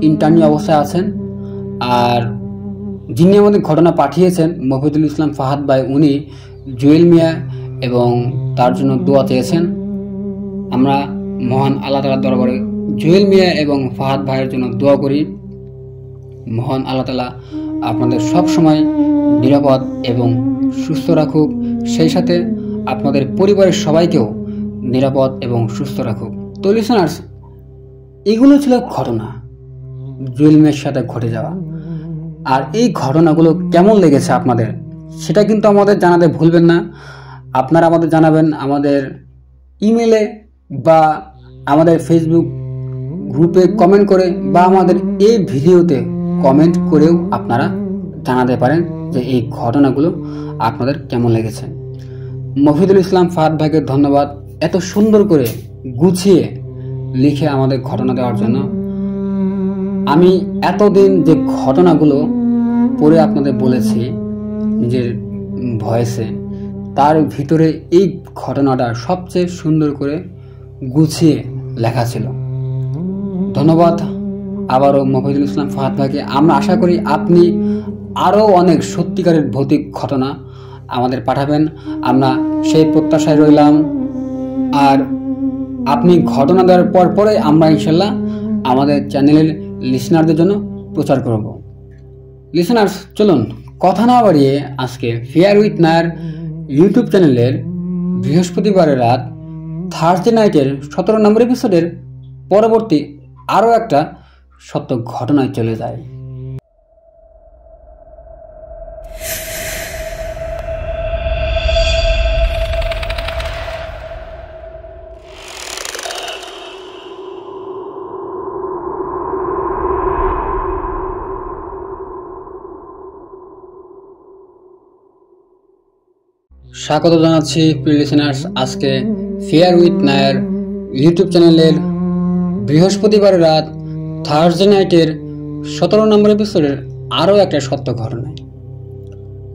ইন্টার্নি অবস্থায় আছেন। আর যিনি আমাদের ঘটনা পাঠিয়েছেন মফিদুল ইসলাম ফাহাদ ভাই, উনি জুয়েল মিয়া এবং তার জন্য দোয়া চেয়েছেন। আমরা মহান আল্লাহ তাআলার দরবারে জুয়েল মিয়া এবং ফাহাদ ভাইয়ের জন্য দোয়া করি। মহান আল্লাহ তাআলা আপনাদের সব সময় নিরাপদ এবং সুস্থ রাখুক, সেই সাথে আপনাদের পরিবারের সবাইকেও নিরাপদ এবং সুস্থ রাখুক। তো লিসেনার্স, এগুলো ছিল ঘটনা জুয়েল মিয়ার সাথে ঘটে যাওয়া। আর এই ঘটনাগুলো কেমন লেগেছে আপনাদের সেটা কিন্তু আমাদের জানাতে ভুলবেন না। আপনারা আমাদের জানাবেন আমাদের ইমেলে বা আমাদের ফেসবুক গ্রুপে কমেন্ট করে, বা আমাদের এই ভিডিওতে কমেন্ট করেও আপনারা জানাতে পারেন যে এই ঘটনাগুলো আপনাদের কেমন লেগেছে। মফিদুল ইসলাম ফাহাদ ভাইকে ধন্যবাদ এত সুন্দর করে গুছিয়ে লিখে আমাদের ঘটনা দেওয়ার জন্য। আমি এতদিন যে ঘটনাগুলো পড়ে আপনাদের বলেছি নিজের ভয়েসে, তার ভিতরে এই ঘটনাটা সবচেয়ে সুন্দর করে গুছিয়ে লেখা ছিল। ধন্যবাদ আবারও মফিদুল ইসলাম ফাহাদ ভাইকে। আমরা আশা করি আপনি আরও অনেক সত্যিকারের ভৌতিক ঘটনা আমাদের পাঠাবেন, আমরা সেই প্রত্যাশায় রইলাম। আর আপনি ঘটনা দেওয়ার পরে আমরা ইনশাল্লাহ আমাদের চ্যানেলের লিসনারদের জন্য প্রচার করব। লিসনার্স, চলুন কথা না বাড়িয়ে আজকে ফেয়ার উইথ নায়ার ইউটিউব চ্যানেলের বৃহস্পতিবারের রাত থার্সডে নাইটের 17 নম্বর এপিসোডের পরবর্তী আরও একটা সত্য ঘটনায় চলে যায়। স্বাগত জানাচ্ছি প্রিয় লিসেনার্স আজকে ফেয়ার উইথ নায়ার ইউটিউব চ্যানেলের বৃহস্পতিবার রাত থার্সডে নাইটের 17 নম্বর এপিসোডের আরও একটা সত্য ঘটনায়।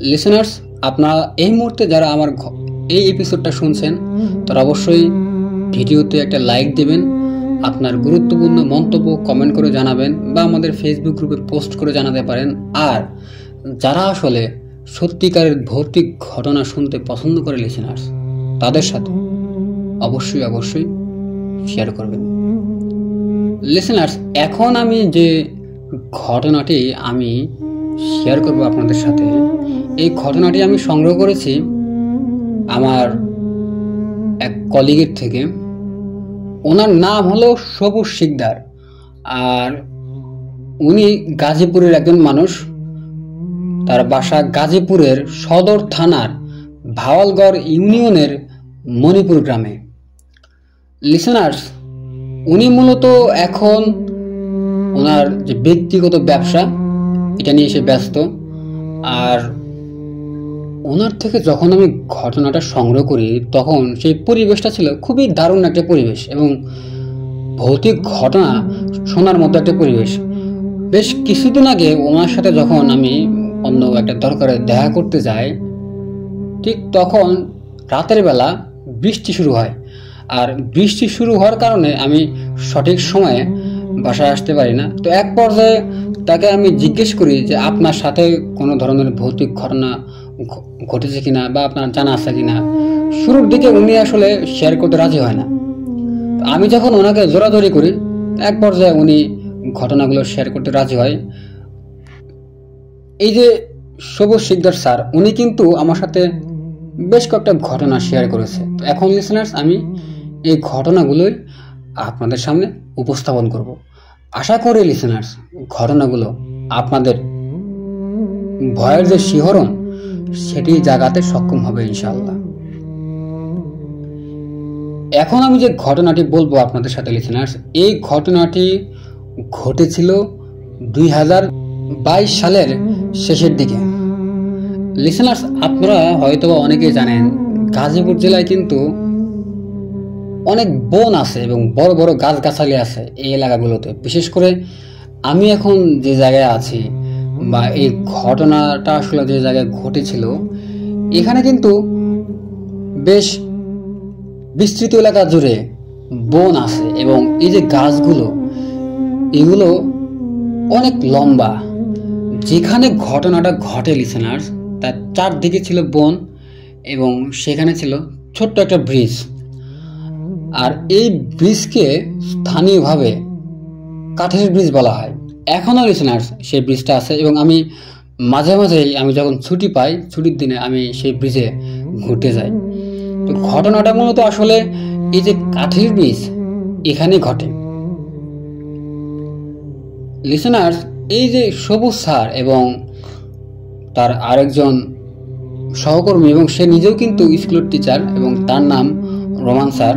লিসেনার্স, আপনারা এই মুহূর্তে যারা আমার এই এপিসোডটা শুনছেন তারা অবশ্যই ভিডিওতে একটা লাইক দেবেন, আপনার গুরুত্বপূর্ণ মন্তব্য কমেন্ট করে জানাবেন বা আমাদের ফেসবুক গ্রুপে পোস্ট করে জানাতে পারেন। আর যারা আসলে সত্যিকারের ভৌতিক ঘটনা শুনতে পছন্দ করে লিসেনার্স, তাদের সাথে অবশ্যই শেয়ার করবেন। লিসেনার্স, এখন আমি যে ঘটনাটি আমি শেয়ার করব আপনাদের সাথে, এই ঘটনাটি আমি সংগ্রহ করেছি আমার এক কলিগের থেকে। ওনার নাম হলো সবুজ শিকদার, আর উনি গাজীপুরের একজন মানুষ। তার বাসা গাজীপুরের সদর থানার ভাওয়ালগড় ইউনিয়নের মণিপুর গ্রামে। লিসেনার্স, উনি মূলত এখন ওনার যে ব্যক্তিগত ব্যবসা এটা নিয়ে এসে ব্যস্ত। আর ওনার থেকে যখন আমি ঘটনাটা সংগ্রহ করি তখন সেই পরিবেশটা ছিল খুবই দারুণ একটা পরিবেশ এবং ভৌতিক ঘটনা শোনার মতো একটা পরিবেশ। বেশ কিছুদিন আগে ওনার সাথে যখন আমি অন্য একটা দরকারে দেখা করতে যাই, ঠিক তখন রাতের বেলা বৃষ্টি শুরু হয়। আর বৃষ্টি শুরু হওয়ার কারণে আমি সঠিক সময়ে বাসায় আসতে পারি না। তো এক পর্যায়ে তাকে আমি জিজ্ঞেস করি যে আপনার সাথে কোনো ধরনের ভৌতিক ঘটনা ঘটেছে কিনা বা আপনার জানা আছে কিনা। শুরুর দিকে উনি আসলে শেয়ার করতে রাজি হয় না। আমি যখন ওনাকে জোরাজোরি করি, এক পর্যায়ে উনি ঘটনাগুলো শেয়ার করতে রাজি হয়। এই যে সবুজ শিকদার স্যার, উনি কিন্তু আমার সাথে বেশ কয়েকটা ঘটনা শেয়ার করেছে। তো এখন লিসেনার্স, আমি এই ঘটনাগুলোই আপনাদের সামনে উপস্থাপন করব। আশা করি লিসেনার্স ঘটনাগুলো আপনাদের ভয়ের যে শিহরণ সেটি জাগাতে সক্ষম হবে ইনশাআল্লাহ। এখন আমি যে ঘটনাটি বলবো আপনাদের সাথে লিসেনার্স, এই ঘটনাটি ঘটেছিল 2022 সালের শেষের দিকে। লিসেনার্স, আপনারা হয়তো অনেকেই জানেন গাজীপুর জেলায় কিন্তু অনেক বন আছে এবং বড় বড় গাছগাছালি আছে এই এলাকাগুলোতে। বিশেষ করে আমি এখন যে জায়গায় আছি বা এই ঘটনাটা আসলে যে জায়গায় ঘটেছিল, এখানে কিন্তু বেশ বিস্তৃত এলাকা জুড়ে বন আছে এবং এই যে গাছগুলো এগুলো অনেক লম্বা। যেখানে ঘটনাটা ঘটে লিসেনার্স তার চারদিকে ছিল বন এবং সেখানে ছিল ছোট্ট একটা ব্রিজ। আর এই ব্রিজকে স্থানীয়ভাবে কাঠের ব্রিজ বলা হয়। এখনও লিসেনার্স সেই ব্রিজটা আছে এবং আমি মাঝে মাঝেই আমি যখন ছুটি পাই, ছুটির দিনে আমি সেই ব্রিজে ঘুরতে যাই। তো ঘটনাটা মূলত আসলে এই যে কাঠের ব্রিজ এখানেই ঘটে। লিসেনার্স, এই যে সবুজ স্যার এবং তার আরেকজন সহকর্মী এবং সে নিজেও কিন্তু স্কুলের টিচার এবং তার নাম রোমান স্যার।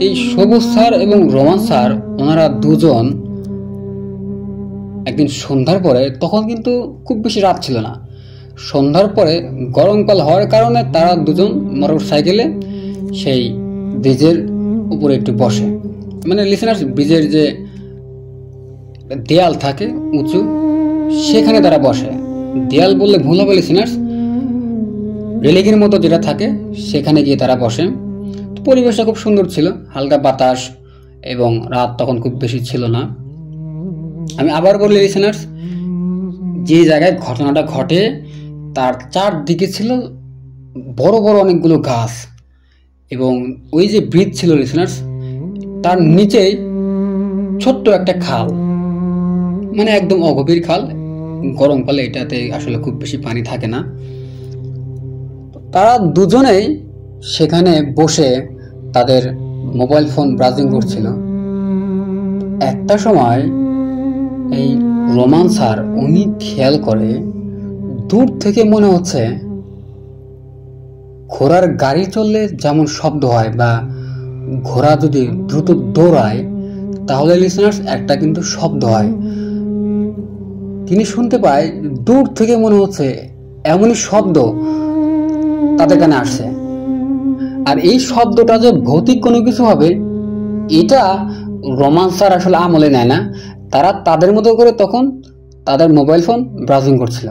এই সবুজ স্যার এবং রোমান স্যার ওনারা দুজন একদিন সন্ধ্যার পরে, তখন কিন্তু খুব বেশি রাত ছিল না, সন্ধ্যার পরে গরমকাল হওয়ার কারণে তারা দুজন মোটর সাইকেলে সেই ব্রিজের উপরে একটু বসে। মানে লিসেনার্স, ব্রিজের যে দেয়াল থাকে উঁচু সেখানে তারা বসে। দেয়াল বললে ভুল হবে লিসেনার্স, রেলিংয়ের মতো যেটা থাকে সেখানে গিয়ে তারা বসে। পরিবেশটা খুব সুন্দর ছিল, হালকা বাতাস এবং রাত তখন খুব বেশি ছিল না। আমি আবার বলি লিসেনার্স, যে জায়গায় ঘটনাটা ঘটে তার চারদিকে ছিল বড় বড় অনেকগুলো গাছ এবং ওই যে ব্রিজ ছিল লিসেনার্স তার নিচেই ছোট্ট একটা খাল, মানে একদম অগভীর খাল। গরমকালে এটাতে আসলে খুব বেশি পানি থাকে না। তারা দুজনেই সেখানে বসে তাদের মোবাইল ফোন ব্রাউজিং করছিল। একটা সময় এই রোমান স্যার উনি খেয়াল করে দূর থেকে মনে হচ্ছে ঘোড়ার গাড়ি চললে যেমন শব্দ হয় বা ঘোড়া যদি দ্রুত দৌড়ায় তাহলে লিসেনার্স একটা কিন্তু শব্দ হয়। তিনি শুনতে পায় দূর থেকে মনে হচ্ছে এমনই শব্দ তাদের কানে আসছে। আর এই শব্দটা যে ভৌতিক কোনো কিছু হবে এটা রোমান স্যার আসলে আমলে নেয় না। তারা তাদের মতো করে তখন তাদের মোবাইল ফোন ব্রাউজিং করছিল।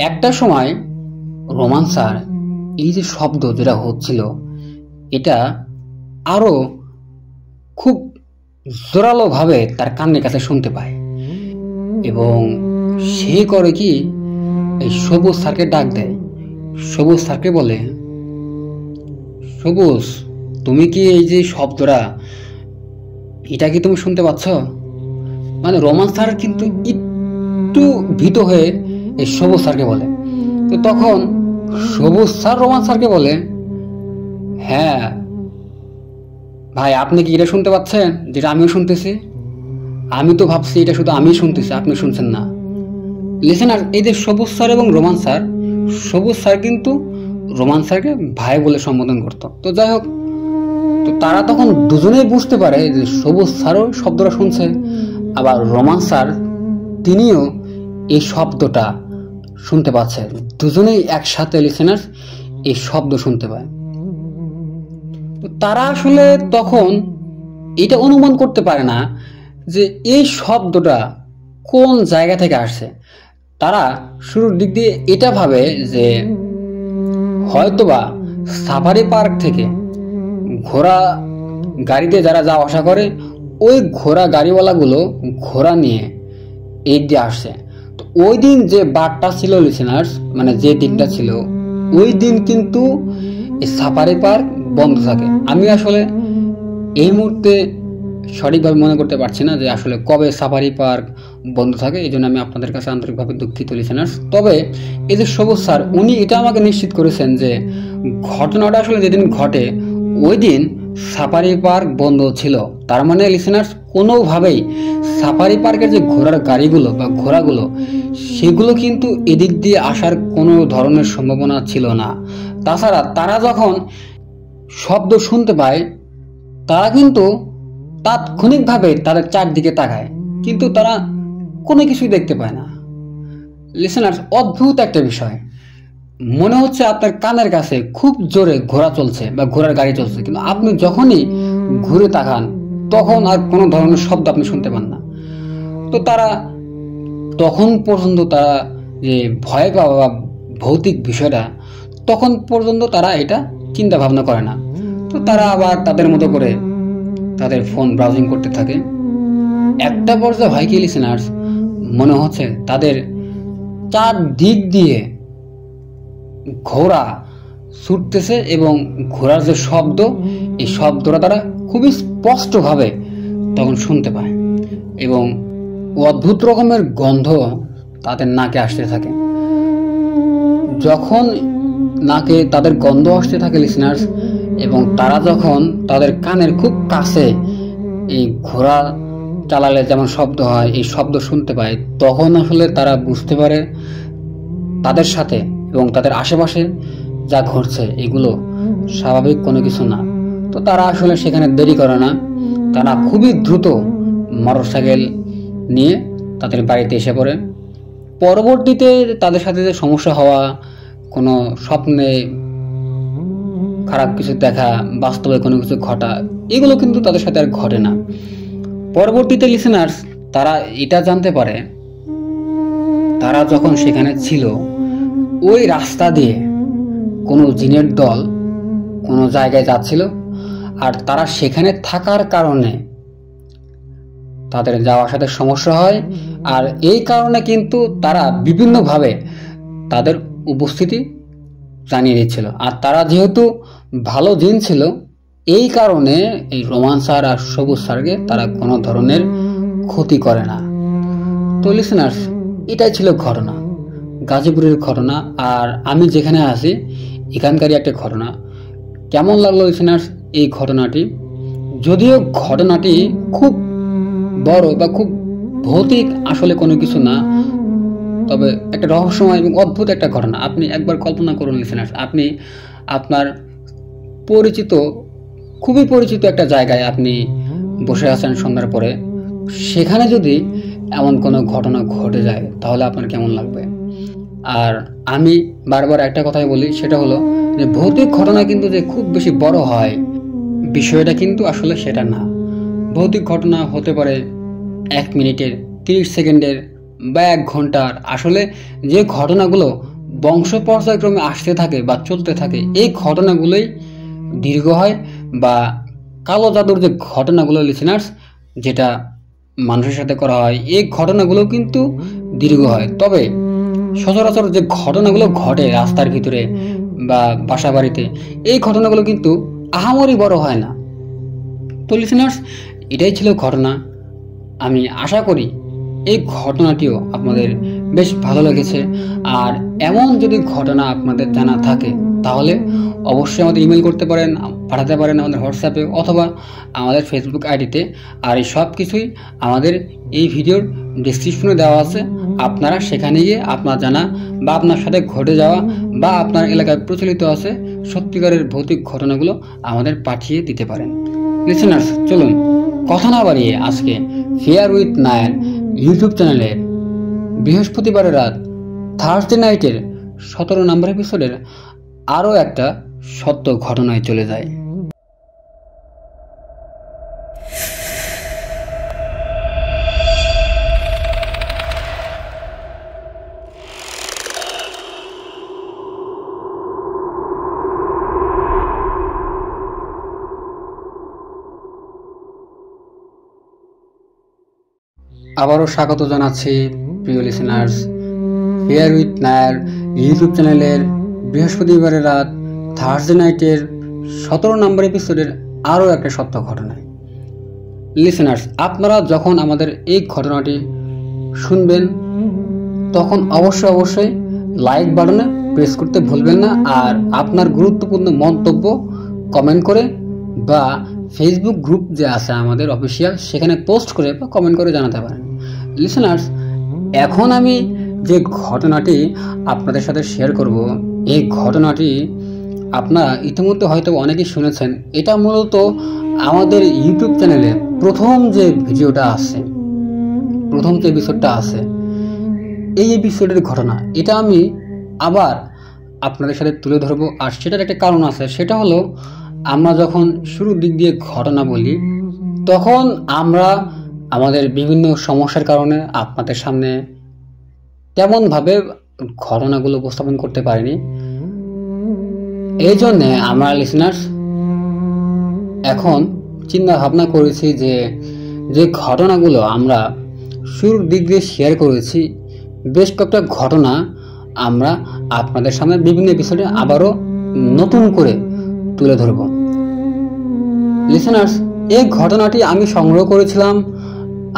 একটা সময় রোমান স্যার এই যে শব্দ যেটা হচ্ছিল এটা আরো খুব জোরালো ভাবে তার কানের কাছে শুনতে পায় এবং সে করে কি এই সবুজ স্যারকে ডাক দেয়। সবুজ স্যারকে বলে, সবুজ, তুমি কি এই যে শব্দটা এটা কি তুমি শুনতে পাচ্ছ? মানে রোমান স্যার কিন্তু একটু ভীত হয়ে এই সবুজ স্যারকে বলে। তো তখন সবুজ স্যার রোমান স্যারকে বলে, হ্যাঁ ভাই, আপনি কি এটা শুনতে পাচ্ছেন যেটা আমিও শুনতেছি? আমি তো ভাবছি এটা শুধু আমি শুনতেছি, আপনি শুনছেন না। লিসেনার, এই যে সবুজ স্যার এবং রোমান স্যার, সবুজ স্যার কিন্তু রোমান স্যারকে ভাই বলে সম্বোধন করত। তো যাই হোক, তো তারা তখন দুজনেই বুঝতে পারে যে সবুজ স্যারও শব্দটা শুনছে, আবার রোমান স্যার তিনিও এই শব্দটা শুনতে পাচ্ছে। দুজনেই একসাথে লিসেনার এই শব্দ শুনতে পায়। তো তারা আসলে তখন এটা অনুমান করতে পারে না যে এই শব্দটা কোন জায়গা থেকে আসছে। তারা শুরুর দিক দিয়ে এটা ভাবে যে হয়তোবা সাফারি পার্ক থেকে ঘোড়া গাড়িতে যারা যাওয়া আসা করে ওই ঘোড়া গাড়িওয়ালাগুলো ঘোড়া নিয়ে এই দিয়ে আসছে। তো ওই দিন যে বারটা ছিল লিসেনার্স, মানে যে দিনটা ছিল ওই দিন কিন্তু এই সাফারি পার্ক বন্ধ থাকে। আমি আসলে এই মুহূর্তে সঠিকভাবে মনে করতে পারছি না যে আসলে কবে সাফারি পার্ক বন্ধ থাকে, এই জন্য আমি আপনাদের কাছে আন্তরিকভাবে দুঃখিত লিসেনার্স। তবে এই যে সবুজ স্যার উনি এটা আমাকে নিশ্চিত করেছেন যে ঘটনাটা আসলে যেদিন ঘটে ওই দিন সাফারি পার্ক বন্ধ ছিল। তার মানে লিসেনার্স কোনোভাবেই সাফারি পার্কের যে ঘোড়ার গাড়িগুলো বা ঘোড়াগুলো সেগুলো কিন্তু এদিক দিয়ে আসার কোনো ধরনের সম্ভাবনা ছিল না। তাছাড়া তারা যখন শব্দ শুনতে পায় তারা কিন্তু তাৎক্ষণিকভাবে তাদের চারদিকে তাকায়, কিন্তু তারা কোনো কিছুই দেখতে পায় না। লিসেনার্স, অদ্ভুত একটা বিষয়, মনে হচ্ছে আপনার কানের কাছে খুব জোরে ঘোড়া চলছে বা ঘোড়ার গাড়ি চলছে, কিন্তু আপনি যখনই ঘুরে তাকান তখন আর কোনো ধরনের শব্দ আপনি শুনতে পান না। তো তারা তখন পর্যন্ত তারা যে ভয় পাওয়া বা ভৌতিক বিষয়টা তখন পর্যন্ত তারা এটা চিন্তা ভাবনা করে না। তো তারা আবার তাদের মতো করে তাদের ফোন ব্রাউজিং করতে থাকে। একটা পর্যায়ে হয় কি লিসেনার্স, মনে হচ্ছে তাদের চারদিক দিয়ে ঘোড়া ছুটতেছে এবং ঘোড়ার যে শব্দ, এই শব্দটা তারা খুবই স্পষ্টভাবে তখন শুনতে পায় এবং অদ্ভুত রকমের গন্ধ তাদের নাকে আসতে থাকে। যখন নাকে তাদের গন্ধ আসতে থাকে লিসেনার্স, এবং তারা যখন তাদের কানের খুব কাছে এই ঘোড়া চালালে যেমন শব্দ হয় এই শব্দ শুনতে পায়, তখন আসলে তারা বুঝতে পারে তাদের সাথে এবং তাদের আশেপাশে যা ঘটছে এগুলো স্বাভাবিক কোনো কিছু না। তো তারা আসলে সেখানে দেরি করে না, তারা খুবই দ্রুত মোটরসাইকেল নিয়ে তাদের বাড়িতে এসে পড়ে। পরবর্তীতে তাদের সাথে যে সমস্যা হওয়া, কোনো স্বপ্নে খারাপ কিছু দেখা, বাস্তবে কোনো কিছু ঘটা, এগুলো কিন্তু তাদের সাথে আর ঘটে না। পরবর্তীতে লিসেনার্স তারা এটা জানতে পারে, তারা যখন সেখানে ছিল ওই রাস্তা দিয়ে কোনো জিনের দল কোনো জায়গায় যাচ্ছিল, আর তারা সেখানে থাকার কারণে তাদের যাওয়ার সাথে সমস্যা হয়। আর এই কারণে কিন্তু তারা বিভিন্নভাবে তাদের উপস্থিতি জানিয়ে দিচ্ছিল। আর তারা যেহেতু ভালো জিন ছিল, এই কারণে এই রোমান স্যার আর সবুজ স্যারকে তারা কোনো ধরনের ক্ষতি করে না। তো লিসেনার্স, এটাই ছিল ঘটনা, গাজীপুরের ঘটনা। আর আমি যেখানে আছি এখানকারই একটা ঘটনা। কেমন লাগলো লিসেনার্স এই ঘটনাটি? যদিও ঘটনাটি খুব বড় বা খুব ভৌতিক আসলে কোনো কিছু না, তবে একটা রহস্যময় এবং অদ্ভুত একটা ঘটনা। আপনি একবার কল্পনা করুন লিসেনার্স, আপনি আপনার পরিচিত, খুবই পরিচিত একটা জায়গায় আপনি বসে আছেন সন্ধ্যার পরে, সেখানে যদি এমন কোনো ঘটনা ঘটে যায় তাহলে আপনার কেমন লাগবে? আর আমি বারবার একটা কথাই বলি, সেটা হলো যে ভৌতিক ঘটনা কিন্তু যে খুব বেশি বড় হয় বিষয়টা কিন্তু আসলে সেটা না। ভৌতিক ঘটনা হতে পারে 1 মিনিটের, 30 সেকেন্ডের বা 1 ঘন্টার। আসলে যে ঘটনাগুলো বংশ পর্যায়ক্রমে আসতে থাকে বা চলতে থাকে, এই ঘটনাগুলোই দীর্ঘ হয়। বা কালো জাদুর যে ঘটনাগুলো লিসেনার্স, যেটা মানুষের সাথে করা হয়, এই ঘটনাগুলো কিন্তু দীর্ঘ হয়। তবে সচরাচর যে ঘটনাগুলো ঘটে রাস্তার ভিতরে বা বাসা বাড়িতে, এই ঘটনাগুলো কিন্তু আহামরি বড় হয় না। তো লিসেনার্স, এটাই ছিল ঘটনা। আমি আশা করি এই ঘটনাটিও আপনাদের বেশ ভালো লেগেছে। আর এমন যদি ঘটনা আপনাদের জানা থাকে তাহলে অবশ্যই আমাদের ইমেল করতে পারেন, পাঠাতে পারেন আমাদের হোয়াটসঅ্যাপে অথবা আমাদের ফেসবুক আইডিতে। আর এই সব কিছুই আমাদের এই ভিডিওর ডেসক্রিপশনে দেওয়া আছে। আপনারা সেখানে গিয়ে আপনার জানা বা আপনার সাথে ঘটে যাওয়া বা আপনার এলাকায় প্রচলিত আছে সত্যিকারের ভৌতিক ঘটনাগুলো আমাদের পাঠিয়ে দিতে পারেন। লিসেনার্স, চলুন কথা না বাড়িয়ে আজকে ফেয়ার উইথ নায়ার ইউটিউব চ্যানেলের বৃহস্পতিবারের রাত থার্সডে নাইটের 17 নম্বর এপিসোডের আরও একটা সত্য ঘটনায় চলে যায়। আবারও স্বাগত জানাচ্ছি প্রিয় listeners fair with Nair YouTube চ্যানেলের বৃহস্পতিবারের রাত থার্সডে নাইটের 17 নম্বর এপিসোডের আরও একটা সত্য ঘটনায়। লিসেনার্স, আপনারা যখন আমাদের এই ঘটনাটি শুনবেন তখন অবশ্যই লাইক বাটনে প্রেস করতে ভুলবেন না। আর আপনার গুরুত্বপূর্ণ মন্তব্য কমেন্ট করে বা ফেসবুক গ্রুপ যে আছে আমাদের অফিসিয়াল, সেখানে পোস্ট করে বা কমেন্ট করে জানাতে পারেন। লিসেনার্স, এখন আমি যে ঘটনাটি আপনাদের সাথে শেয়ার করব, এই ঘটনাটি আপনারা ইতিমধ্যে হয়তো অনেকেই শুনেছেন। এটা মূলত আমাদের ইউটিউব চ্যানেলে প্রথম যে ভিডিওটা আছে, প্রথম যে এপিসোডটা আছে, এই এপিসোডের ঘটনা এটা আমি আবার আপনাদের সাথে তুলে ধরবো। আর সেটার একটা কারণ আছে, সেটা হলো আমরা যখন শুরুর দিক দিয়ে ঘটনা বলি তখন আমরা আমাদের বিভিন্ন সমস্যার কারণে আপনাদের সামনে তেমনভাবে ঘটনাগুলো উপস্থাপন করতে পারিনি। এই জন্যে আমরা লিসেনার্স এখন চিন্তা ভাবনা করেছি যে যে ঘটনাগুলো আমরা শুরুর দিক দিয়ে শেয়ার করেছি, বেশ কয়েকটা ঘটনা আমরা আপনাদের সামনে বিভিন্ন এপিসোডে আবারও নতুন করে তুলে ধরব। লিসেনার্স, এই ঘটনাটি আমি সংগ্রহ করেছিলাম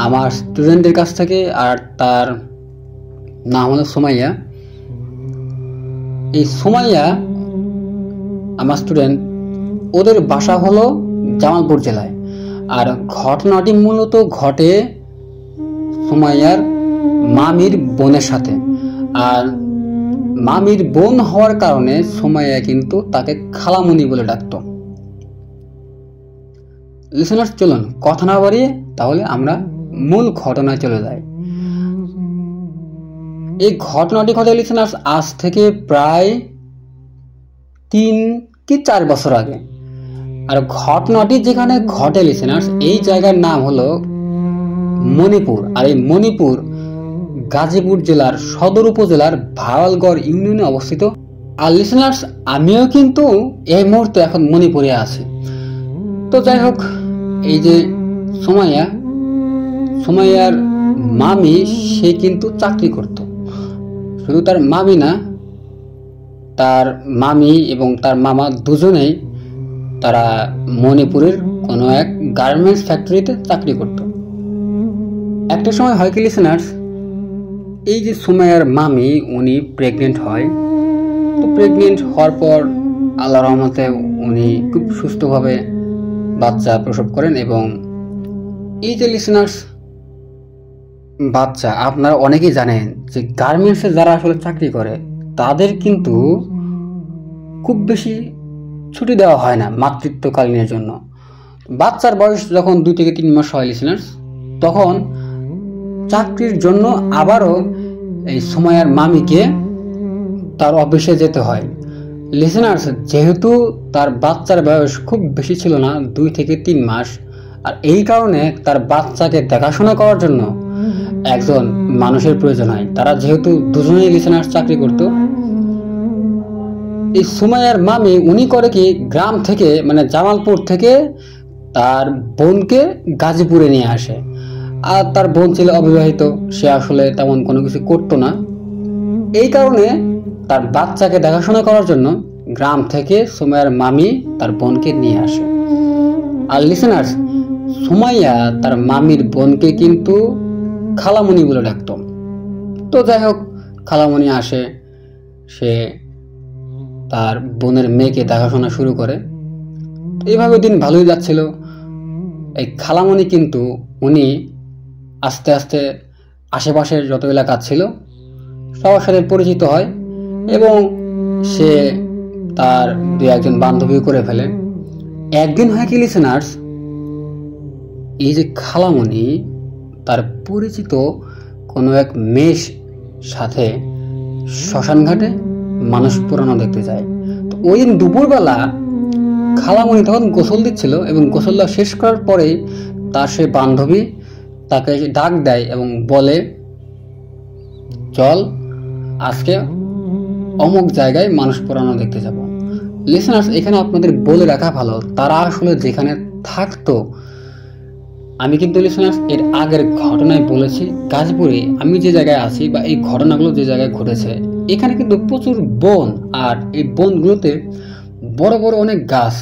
আমার স্টুডেন্টদের কাছ থেকে, আর তার নাম হলো সুমাইয়া। এই সুমাইয়া আমার স্টুডেন্ট, ওদের বাসা হলো জামালপুর জেলায়। আর ঘটনাটি মূলত ঘটে সুমাইয়ার মামির বোনের সাথে। আর মামির বোন হওয়ার কারণে সুমাইয়া কিন্তু তাকে খালামণি বলে ডাকত। লিসেনার্স, চলুন কথা না বাড়িয়ে তাহলে আমরা মূল ঘটনায় চলে যাই। এই ঘটনাটি ঘটে লিসেনার্স আজ থেকে প্রায় 3 কি 4 বছর আগে। আর ঘটনাটি যেখানে ঘটে লিসেনার্স, এই জায়গার নাম হলো মণিপুর। আর এই মণিপুর গাজীপুর জেলার সদর উপজেলার ভাওয়ালগড় ইউনিয়নে অবস্থিত। আর লিসেনার্স, আমিও কিন্তু এই মুহূর্তে এখন মণিপুরে আছি। তো যাই হোক, এই যে সুমাইয়ার মামি, সে কিন্তু চাকরি করত। শুধু তার মামি না, তার মামি এবং তার মামা দুজনেই তারা মণিপুরের কোনো এক গার্মেন্টস ফ্যাক্টরিতে চাকরি করত। একটা সময় হয় কি লিসেনার্স, এই যে সুমাইয়ার মামি উনি প্রেগনেন্ট হয়। তো প্রেগনেন্ট হওয়ার পর আল্লাহর রহমতে উনি খুব সুস্থভাবে বাচ্চা প্রসব করেন। এবং এই যে লিসেনার্স, বাচ্চা আপনারা অনেকেই জানেন যে গার্মেন্টসে যারা আসলে চাকরি করে তাদের কিন্তু খুব বেশি ছুটি দেওয়া হয় না মাতৃত্বকালীনের জন্য। বাচ্চার বয়স যখন 2 থেকে 3 মাস হয় লিসেনার্স, তখন চাকরির জন্য আবারও এই সুমাইয়ার মামিকে তার অফিসে যেতে হয়। লিসেনার্স, যেহেতু তার বাচ্চার বয়স খুব বেশি ছিল না, 2 থেকে 3 মাস, আর এই কারণে তার বাচ্চাকে দেখাশোনা করার জন্য একজন মানুষের প্রয়োজন হয়। তারা যেহেতু দুজনেই লিসেনার্স চাকরি করত, এই সুমাইয়ার মামি উনি করে কি, গ্রাম থেকে মানে জামালপুর থেকে তার বোনকে গাজীপুরে নিয়ে আসে। আর তার বোন ছিল অবিবাহিত, সে আসলে তেমন কোনো কিছু করতো না। এই কারণে তার বাচ্চাকে দেখাশোনা করার জন্য গ্রাম থেকে সুমাইয়ার মামি তার বোনকে নিয়ে আসে। আর লিসেনার্স, সুমাইয়া তার মামির বোনকে কিন্তু খালামণি বলে ডাকত। তো যাই হোক, খালামণি আসে, সে তার বোনের মেয়েকে দেখাশোনা শুরু করে। এইভাবে দিন ভালোই যাচ্ছিল। এই খালামণি কিন্তু উনি আস্তে আস্তে আশেপাশের যত এলাকা ছিল সবার সাথে পরিচিত হয় এবং সে তার 2-1 বান্ধবীও করে ফেলে। একদিন হয় কি লিসেনার্স, এই যে খালামণি তার পরিচিত কোনো এক মেয়ের সাথে শ্মশান ঘাটে মানুষ পুরানো দেখতে যায়। তো ওই দিন দুপুরবেলা খালামণি তখন গোসল দিচ্ছিল এবং গোসল দেওয়া শেষ করার পরে তার সে বান্ধবী তাকে ডাক দেয় এবং বলে, চল আজকে অমুক জায়গায় মানুষ পুরানো দেখতে যাব। লিসেনার্স, এখানে আপনাদের বলে রাখা ভালো, তারা আসলে যেখানে থাকতো, আমি কিন্তু লিসেনার্স এর আগের ঘটনায় বলেছি গাজীপুরে আমি যে জায়গায় আছি বা এই ঘটনাগুলো যে জায়গায় ঘটেছে, এখানে কিন্তু প্রচুর বন। আর এই বনগুলোতে বড় বড় অনেক গাছ।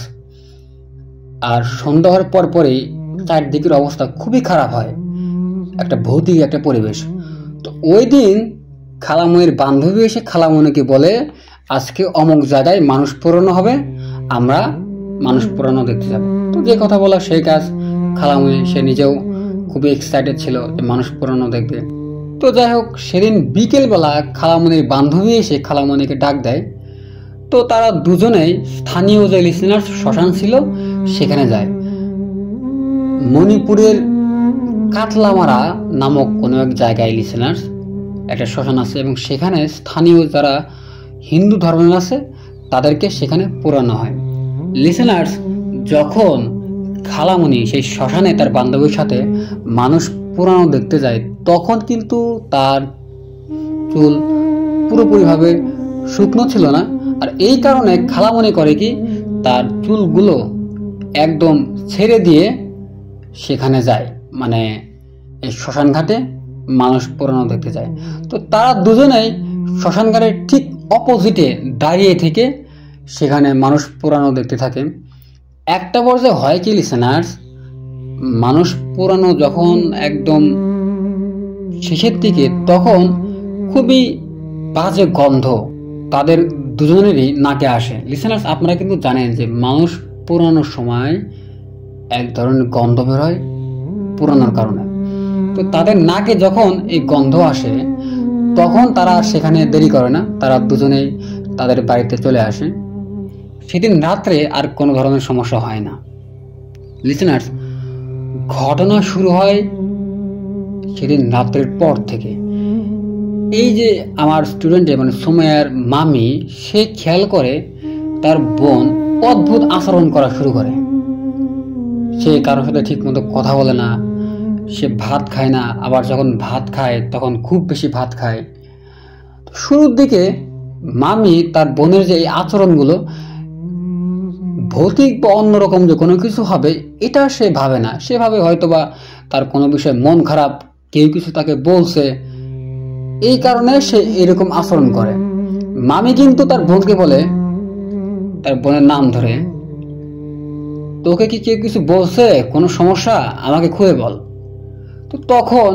আর সন্ধ্যা হওয়ার পর পরেই চারদিকের অবস্থা খুবই খারাপ হয়, একটা ভৌতিক একটা পরিবেশ। তো ওই দিন খালামণির বান্ধবী এসে খালামণিকে বলে, আজকে অমুক জায়গায় মানুষ পুরানো হবে, আমরা মানুষ পুরানো দেখতে যাব। তো যে কথা বলা সেই কাজ। খালামণি সে নিজেও খুবই এক্সাইটেড ছিল যে মানুষ পুরানো দেখবে। তো যাই হোক, সেদিন বিকেলবেলা খালামণির বান্ধবী এসে খালামণিকে ডাক দেয়। তো তারা দুজনেই স্থানীয় যে লিসেনার্স শ্মশান ছিল সেখানে যায়। মণিপুরের কাতলামারা নামক কোনো এক জায়গায় লিসেনার্স একটা শ্মশান আছে এবং সেখানে স্থানীয় যারা হিন্দু ধর্মের আছে তাদেরকে সেখানে পোড়ানো হয়। লিসেনার্স, যখন খালামণি সেই শ্মশানে তার বান্ধবীর সাথে মানুষ পোড়ানো দেখতে যায়, তখন কিন্তু তার চুল পুরোপুরিভাবে শুকনো ছিল না। আর এই কারণে খালামণি করে কি, তার চুলগুলো একদম ছেড়ে দিয়ে সেখানে যায়, মানে এই শ্মশান ঘাটে মানুষ পোড়ানো দেখতে যায়। তো তারা দুজনেই শ্মশান ঘাটের ঠিক অপোজিটে দাঁড়িয়ে থেকে সেখানে মানুষ পোড়ানো দেখতে থাকে। একটা পর্যায়ে হয় কি লিসেনার্স, মানুষ পোড়ানো যখন একদম শেষের দিকে, তখন খুবই বাজে গন্ধ তাদের দুজনেরই নাকে আসে। লিসেনার্স, আপনারা কিন্তু জানেন যে মানুষ পোড়ানোর সময় এক ধরনের গন্ধ বের হয় পোড়ানোর কারণে। তো তাদের নাকে যখন এই গন্ধ আসে, তখন তারা সেখানে দেরি করে না, তারা দুজনেই তাদের বাড়িতে চলে আসে। সেদিন রাত্রে আর কোনো ধরনের সমস্যা হয় না। লিসেনার্স, ঘটনা শুরু হয় সেদিন রাত্রের পর থেকে। এই যে আমার স্টুডেন্টে মানে সুমাইয়ার মামি, সে খেয়াল করে তার বোন অদ্ভুত আচরণ করা শুরু করে। সে কারোর সাথে ঠিক মতো কথা বলে না, সে ভাত খায় না, আবার যখন ভাত খায় তখন খুব বেশি ভাত খায়। শুরুর দিকে মামি তার বোনের যে এই আচরণগুলো ভৌতিক বা অন্যরকম যে কোনো কিছু হবে, এটা সে ভাবে না। সে ভাবে হয়তোবা তার কোনো বিষয়ে মন খারাপ, কেউ কিছু তাকে বলছে, এই কারণে সে এরকম আচরণ করে। মামি কিন্তু তার বোনকে বলে, তার বোনের নাম ধরে, তোকে কি কেউ কিছু বলছে, কোনো সমস্যা, আমাকে খুলে বল। তো তখন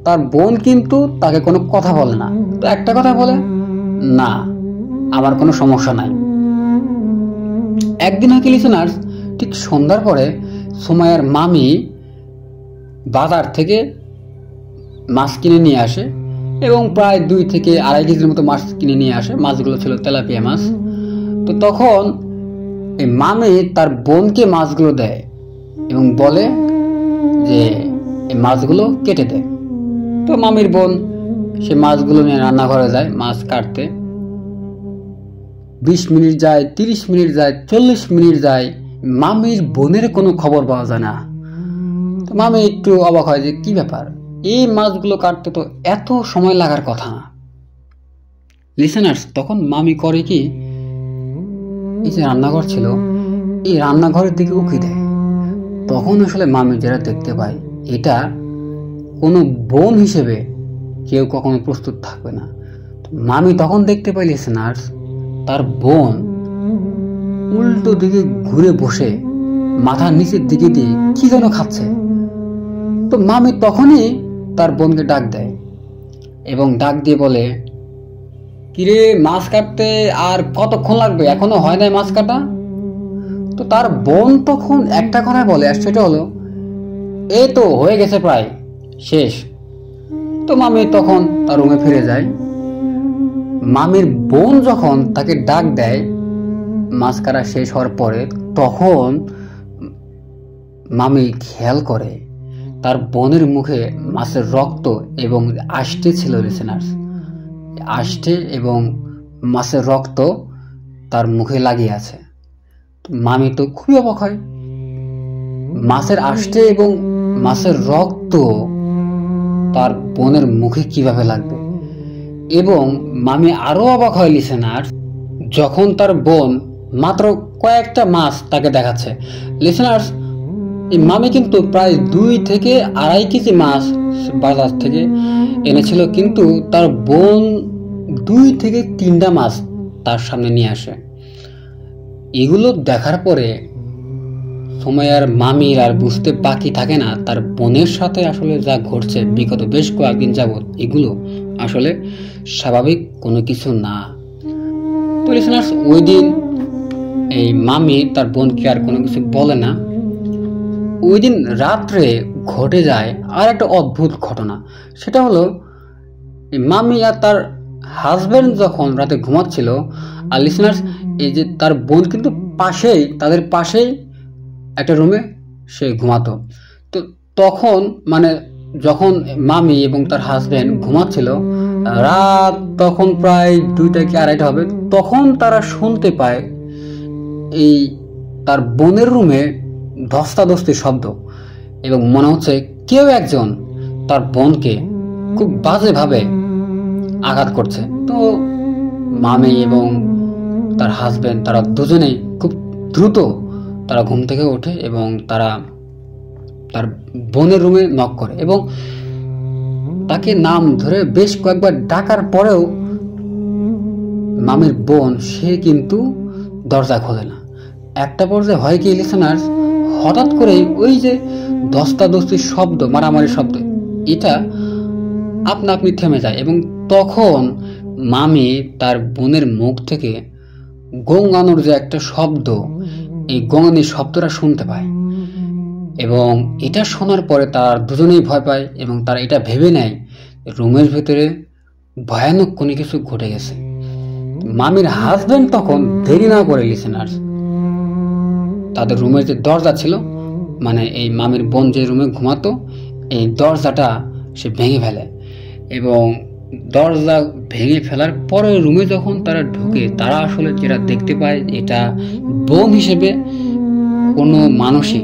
তার বোন কিন্তু তাকে কোনো কথা বলে না। তো একটা কথা বলে, না আমার কোনো সমস্যা নাই। একদিন হয় কি লিসেনার্স, ঠিক সন্ধ্যার পরে সুমাইয়ার মামি বাজার থেকে মাছ কিনে নিয়ে আসে এবং প্রায় 2 থেকে 2.5 কেজির মতো মাছ কিনে নিয়ে আসে। মাছগুলো ছিল তেলাপিয়া মাছ। তো তখন এই মামি তার বোনকে মাছগুলো দেয় এবং বলে যে এই মাছগুলো কেটে দেয়। তো মামির বোন সে মাছগুলো নিয়ে রান্নাঘরে যায় মাছ কাটতে। 20 মিনিট যায়, 30 মিনিট যায়, 40 মিনিট যায়, মামির বোনের কোনো খবর পাওয়া যায় না। তো মামি একটু অবাক হয় যে কি ব্যাপার, এই মাছগুলো কাটতে তো এত সময় লাগার কথা না। লিসেনার্স, তখন মামি করে কি, এই যে রান্নাঘর ছিল, এই রান্নাঘরের দিকে উকি দেয়। তখন আসলে মামি যেটা দেখতে পায়, এটা কোনো বোন হিসেবে কেউ কখনো প্রস্তুত থাকবে না। মামি তখন দেখতে পাই লিসেনার্স, তার বোন উল্টো দিকে ঘুরে বসে মাথার নিচের দিকে দিয়ে কি যেন খাচ্ছে। তো মামি তখনই তার বোনকে ডাক দেয় এবং ডাক দিয়ে বলে, কিরে মাছ কাটতে আর কতক্ষণ লাগবে, এখনো হয় নাই মাছ কাটা? তো তার বোন তখন একটা কথা বলে, আর সেটা হলো, এই তো হয়ে গেছে, প্রায় শেষ। তো মামি তখন তার রুমে ফিরে যায়। মামির বোন যখন তাকে ডাক দেয় মাছ কাটা শেষ হওয়ার পরে, তখন মামি খেয়াল করে তার বোনের মুখে মাছের রক্ত এবং আষ্টে ছিল লিসেনার্স। আষ্টে এবং মাছের রক্ত তার মুখে লাগিয়ে আছে। মামি তো খুবই অবাক হয়, মাছের আষ্টে এবং মাছের রক্ত তার বোনের মুখে কিভাবে লাগবে। এবং মামি আরো অবাক হয় লিসেনার্স, যখন তার বোন মাত্র কয়েকটা মাছ তাকে দেখাচ্ছে। লিসেনার্স, এই মামি কিন্তু প্রায় 2 থেকে 2.5 কেজি মাছ বাজার থেকে এনেছিল, কিন্তু তার বোন 2 থেকে 3টা মাছ তার সামনে নিয়ে আসে। এগুলো দেখার পরে সুমাইয়ার মামির আর বুঝতে বাকি থাকে না, তার বোনের সাথে আসলে যা ঘটছে বিগত বেশ কয়েকদিন যাবৎ, এগুলো আসলে স্বাভাবিক কোনো কিছু না। তো লিসেনার্স, ওই দিন এই মামি তার বোনকে আর কোনো কিছু বলে না। ওই দিন রাত্রে ঘটে যায় আর একটা অদ্ভুত ঘটনা। সেটা হলো, মামি আর তার হাজব্যান্ড যখন রাতে ঘুমাচ্ছিল, আর লিসেনার্স, এই যে তার বোন কিন্তু পাশেই, তাদের পাশেই একটা রুমে সে ঘুমাতো। তো তখন মানে যখন মামি এবং তার হাজব্যান্ড ঘুমাচ্ছিল, রাত তখন প্রায় 2টা কি 2.5টা হবে, তখন তারা শুনতে পায় এই তার বোনের রুমে ধস্তাধস্তি শব্দ এবং মনে হচ্ছে কেউ একজন তার বোনকে খুব বাজেভাবে আঘাত করছে। তো মামি এবং তার হাজব্যান্ড তারা দুজনেই খুব দ্রুত তারা ঘুম থেকে ওঠে এবং তারা তার বোনের রুমে নক করে এবং তাকে নাম ধরে বেশ কয়েকবার ডাকার পরেও মামির বোন সে কিন্তু দরজা খোলে না। একটা পর্যায়ে হয় কি লিসেনার্স, হঠাৎ করেই ওই যে ধস্তাধস্তির শব্দ, মারামারি শব্দ, এটা আপনা আপনি থেমে যায় এবং তখন মামি তার বোনের মুখ থেকে গঙ্গানোর যে একটা শব্দ, এই গঙ্গানির শব্দটা শুনতে পায় এবং এটা শোনার পরে তার দুজনেই ভয় পায় এবং তারা এটা ভেবে নেয় রুমের ভেতরে ভয়ানক কোনো কিছু ঘটে গেছে। মামির হাজবেন্ড তখন দেরি না করে লিসেনার্স তাদের রুমের যে দরজা ছিল, মানে এই মামির বোন যে রুমে ঘুমাতো, এই দরজাটা সে ভেঙে ফেলে এবং দরজা ভেঙে ফেলার পরে রুমে যখন তারা ঢুকে তারা আসলে যেটা দেখতে পায় এটা বোন হিসেবে কোনো মানুষই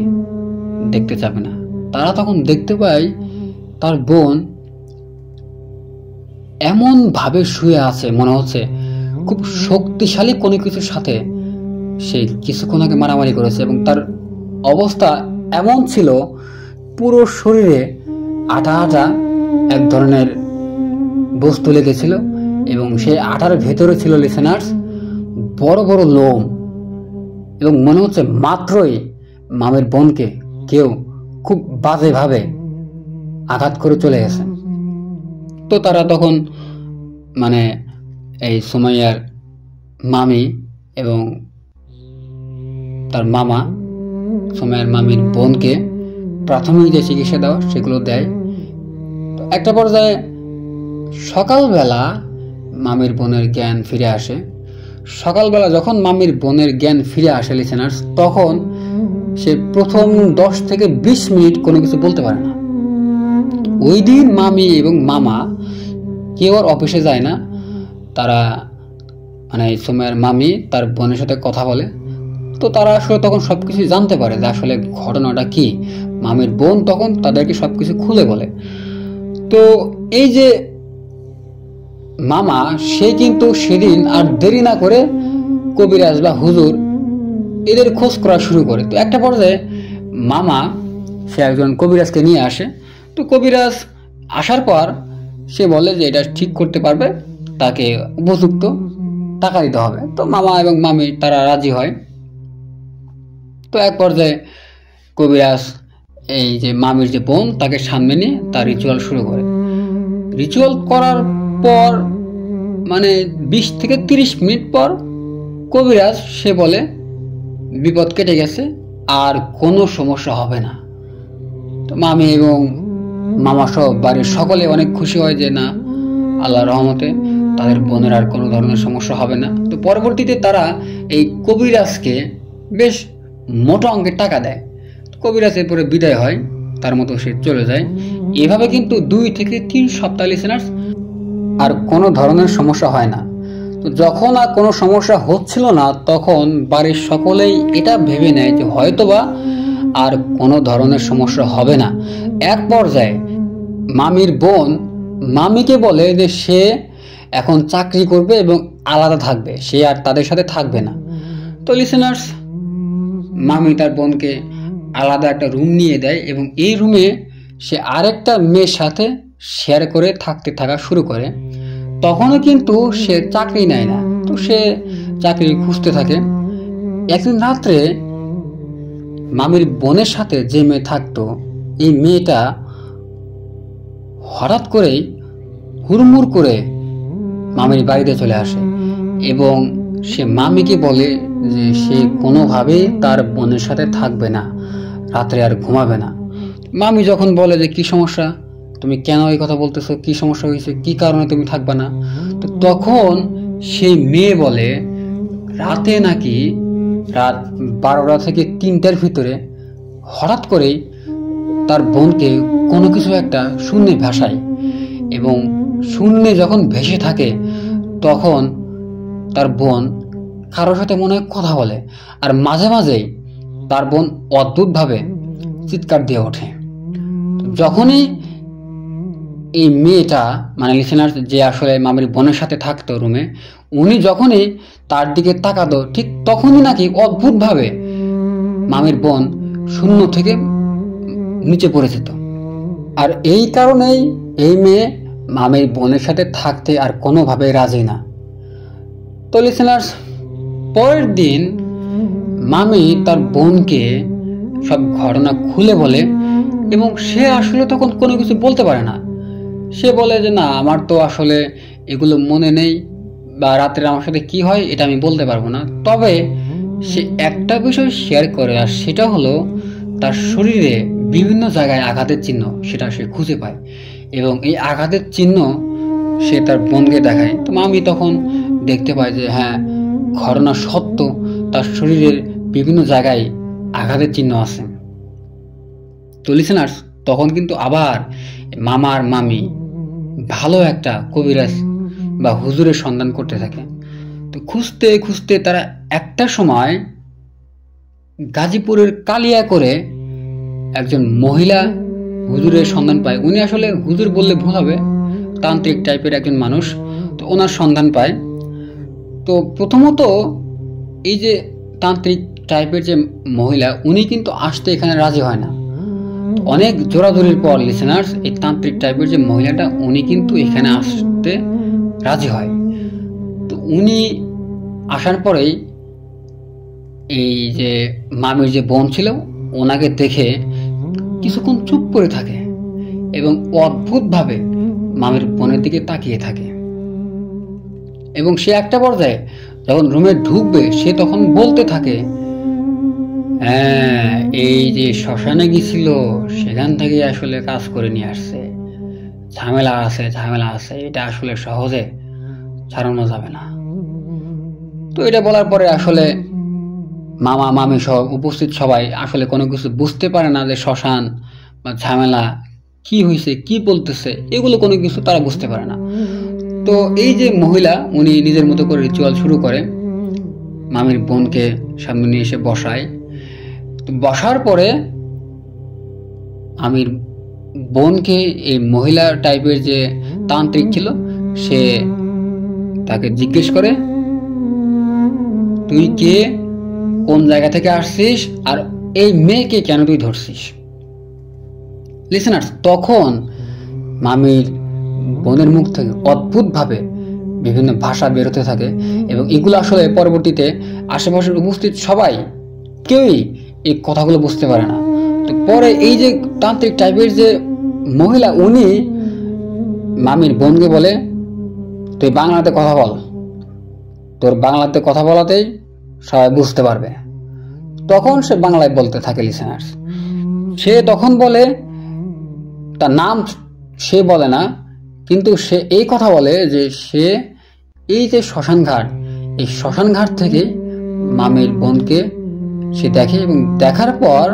দেখতে যাবে না। তারা তখন দেখতে পায় তার বোন এমন ভাবে শুয়ে আছে, মনে হচ্ছে খুব শক্তিশালী কোনো কিছুর সাথে সে কিছুক্ষণ আগে মারামারি করেছে এবং তার অবস্থা এমন ছিল পুরো শরীরে আঠা আঠা এক ধরনের বস্তু লেগেছিল এবং সেই আঠার ভেতরে ছিল লিসেনার্স বড় বড় লোম এবং মনে হচ্ছে মাত্রই মামির বোনকে কেউ খুব বাজেভাবে আঘাত করে চলে গেছে। তো তারা তখন মানে এই সুমাইয়ার মামি এবং তার মামা সুমাইয়ার মামির বোনকে প্রাথমিক যে চিকিৎসা দেওয়া সেগুলো দেয়। তো একটা পর্যায়ে সকালবেলা মামির বোনের জ্ঞান ফিরে আসে। সকালবেলা যখন মামির বোনের জ্ঞান ফিরে আসে লিসেনার্স, তখন সে প্রথম 10 থেকে 20 মিনিট কোনো কিছু বলতে পারে না। ওই দিন মামি এবং মামা কেউ আর অফিসে যায় না। তারা মানে সুমাইয়ার মামি তার বোনের সাথে কথা বলে। তো তারা আসলে তখন সবকিছু জানতে পারে যে আসলে ঘটনাটা কি। মামির বোন তখন তাদেরকে সবকিছু খুলে বলে। তো এই যে মামা সে কিন্তু সেদিন আর দেরি না করে কবিরাজ বা হুজুর এদের খোঁজ করা শুরু করে। তো একটা পর্যায়ে মামা সে একজন কবিরাজকে নিয়ে আসে। তো কবিরাজ আসার পর সে বলে যে এটা ঠিক করতে পারবে, তাকে উপযুক্ত টাকা দিতে হবে। তো মামা এবং মামি তারা রাজি হয়। তো এক পর্যায়ে কবিরাজ এই যে মামির যে বোন তাকে সামনে নিয়ে তার রিচুয়াল শুরু করে। রিচুয়াল করার পর মানে 20 থেকে 30 মিনিট পর কবিরাজ সে বলে বিপদ কেটে গেছে, আর কোনো সমস্যা হবে না। তো মামি এবং মামা সহ বাড়ির সকলে অনেক খুশি হয় যে না, আল্লাহর রহমতে তাদের বোনের আর কোনো ধরনের সমস্যা হবে না। তো পরবর্তীতে তারা এই কবিরাজকে বেশ মোটা অঙ্কের টাকা দেয়। কবিরাজ এরপরে বিদায় হয়, তার মতো সে চলে যায়। এভাবে কিন্তু 2 থেকে 3 সপ্তাহ লিসেনার্স আর কোনো ধরনের সমস্যা হয় না। তো যখন আর কোনো সমস্যা হচ্ছিল না তখন বাড়ির সকলেই এটা ভেবে নেয় যে হয়তোবা আর কোনো ধরনের সমস্যা হবে না। এক পর্যায়ে মামির বোন মামিকে বলে যে সে এখন চাকরি করবে এবং আলাদা থাকবে, সে আর তাদের সাথে থাকবে না। তো লিসেনার্স মামি তার বোনকে আলাদা একটা রুম নিয়ে দেয় এবং এই রুমে সে আরেকটা মেয়ের সাথে শেয়ার করে থাকা শুরু করে। তখনও কিন্তু সে চাকরি নেয় না, তো সে চাকরি খুঁজতে থাকে। একদিন রাত্রে মামির বোনের সাথে যে মেয়ে থাকতো, এই মেয়েটা হঠাৎ করেই হুড়মুড় করে মামির বাড়িতে চলে আসে এবং সে মামিকে বলে যে সে কোনোভাবেই তার বোনের সাথে থাকবে না, রাত্রে আর ঘুমাবে না। মামি যখন বলে যে কি সমস্যা, তুমি কেন এই কথা বলতেছো, কি সমস্যা হয়েছে, কি কারণে তুমি থাকবে না, তো তখন সেই মেয়ে বলে রাতে নাকি রাত 12টা থেকে 3টার ভিতরে হঠাৎ করেই তার বোনকে কোনো কিছু একটা শূন্যে ভাসায় এবং শূন্যে যখন ভেসে থাকে তখন তার বোন কারোর সাথে মনে হয় কথা বলে, আর মাঝে মাঝেই তার বোন অদ্ভুতভাবে চিৎকার দিয়ে ওঠে। যখনই এই মেয়েটা মানে লিসেনার যে আসলে মামির বোনের সাথে থাকতো রুমে, উনি যখনই তার দিকে তাকাতো ঠিক তখনই নাকি অদ্ভুতভাবে মামির বোন শূন্য থেকে নিচে পড়ে যেত। আর এই কারণেই এই মেয়ে মামির বোনের সাথে থাকতে আর কোনোভাবে রাজি না। তো লিসেনার্স, পরের দিন মামি তার বোনকে সব ঘটনা খুলে বলে এবং সে আসলে তখন কোনো কিছু বলতে পারে না। সে বলে যে না, আমার তো আসলে এগুলো মনে নেই, বা রাত্রে আমার সাথে কি হয় এটা আমি বলতে পারবো না। তবে সে একটা বিষয় শেয়ার করে, আর সেটা হলো তার শরীরে বিভিন্ন জায়গায় আঘাতের চিহ্ন সেটা সে খুঁজে পায় এবং এই আঘাতের চিহ্ন সে তার বোনকে দেখায়। তো মামি তখন দেখতে পায় যে হ্যাঁ, ঘটনা সত্য, তার শরীরের বিভিন্ন জায়গায় আঘাতের চিহ্ন আছে। তো লিসেনার্স, তখন কিন্তু আবার মামা আর মামি ভালো একটা কবিরাজ বা হুজুরের সন্ধান করতে থাকে। তো খুঁজতে খুঁজতে তারা একটা সময় গাজীপুরের কালিয়া করে একজন মহিলা হুজুরের সন্ধান পায়। উনি আসলে হুজুর বললে ভুল হবে, তান্ত্রিক টাইপের একজন মানুষ। তো ওনার সন্ধান পায়। তো প্রথমত এই যে তান্ত্রিক টাইপের যে মহিলা, উনি কিন্তু আসতে এখানে রাজি হয় না। অনেক জোরাজোরির পর লিসেনার্স, এই তান্ত্রিক টাইপের যে মহিলাটা, উনি কিন্তু এখানে আসতে রাজি হয়। তো উনি আসার পরেই এই যে মামির যে বোন ছিল, ওনাকে দেখে কিছুক্ষণ চুপ করে থাকে এবং অদ্ভুতভাবে মামির বোনের দিকে তাকিয়ে থাকে। এবং সে একটা পর্যায়ে যখন রুমে ঢুকবে, সে তখন বলতে থাকে, হ্যাঁ, এই যে শ্মশানে গেছিল সেখান থেকে আসলে কাজ করে নিয়ে আসছে, ঝামেলা আছে, এটা আসলে সহজে ছাড়ানো যাবে না। তো এটা বলার পরে আসলে মামা মামি সহ উপস্থিত সবাই আসলে কোনো কিছু বুঝতে পারে না যে শ্মশান বা ঝামেলা কি হয়েছে, কি বলতেছে, এগুলো কোনো কিছু তারা বুঝতে পারে না। তো এই যে মহিলা, উনি নিজের মতো করে রিচুয়াল শুরু করে, মামির বোনকে সামনে নিয়ে এসে বসায়। তো বসার পরে মামির বোনকে এই মহিলা টাইপের যে তান্ত্রিক ছিল, সে তাকে জিজ্ঞেস করে, তুই কে, কোন জায়গা থেকে আসছিস, আর এই মেয়েকে কেন তুই ধরছিস? লিসেনার্স, তখন মামির বোনের মুখ থেকে অদ্ভুতভাবে বিভিন্ন ভাষা বেরোতে থাকে এবং এগুলো আসলে পরবর্তীতে আশেপাশের উপস্থিত সবাই কেউই এই কথাগুলো বুঝতে পারে না। তো পরে এই যে তান্ত্রিক টাইপের যে মহিলা, উনি মামির বোনকে বলে, তুই বাংলাতে কথা বল, তোর বাংলাতে কথা বলাতেই সবাই বুঝতে পারবে। তখন সে বাংলায় বলতে থাকে লিসেনার্স। সে তখন বলে, তার নাম সে বলে না, কিন্তু সে এই কথা বলে যে সে এই যে শ্মশান ঘাট, এই শ্মশান ঘাট থেকে মামির বোনকে সে দেখে এবং দেখার পর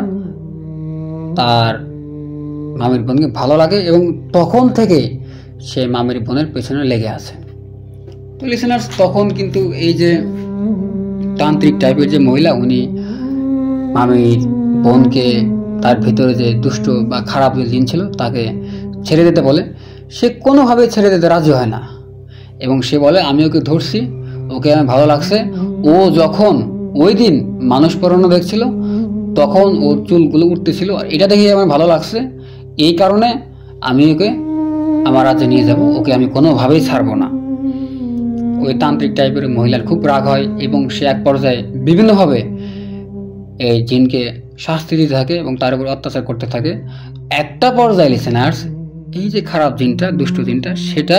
তার মামির বোনকে ভালো লাগে এবং তখন থেকে সে মামির বোনের পেছনে লেগে আছে। তো লিসেনার্স, তখন কিন্তু এই যে তান্ত্রিক টাইপের যে মহিলা, উনি মামির বোনকে তার ভিতরে যে দুষ্ট বা খারাপ যে জিন ছিল তাকে ছেড়ে দিতে বলে। সে কোনোভাবে ছেড়ে দিতে রাজি হয় না এবং সে বলে, আমি ওকে ধরছি, ওকে আমার ভালো লাগছে, ও যখন ওই দিন মানুষ পরানো দেখছিল তখন ওর চুলগুলো উঠতেছিল, আর এটা দেখে আমার ভালো লাগছে, এই কারণে আমি ওকে আমার রাজ্যে নিয়ে যাব, ওকে আমি কোনোভাবেই ছাড়বো না। ওই তান্ত্রিক টাইপের মহিলার খুব রাগ হয় এবং সে এক পর্যায়ে বিভিন্নভাবে এই জিনকে শাস্তি দিতে থাকে এবং তার উপর অত্যাচার করতে থাকে। একটা পর্যায়ে লিসেনার্স, এই যে খারাপ জিনটা, দুষ্ট জিনটা, সেটা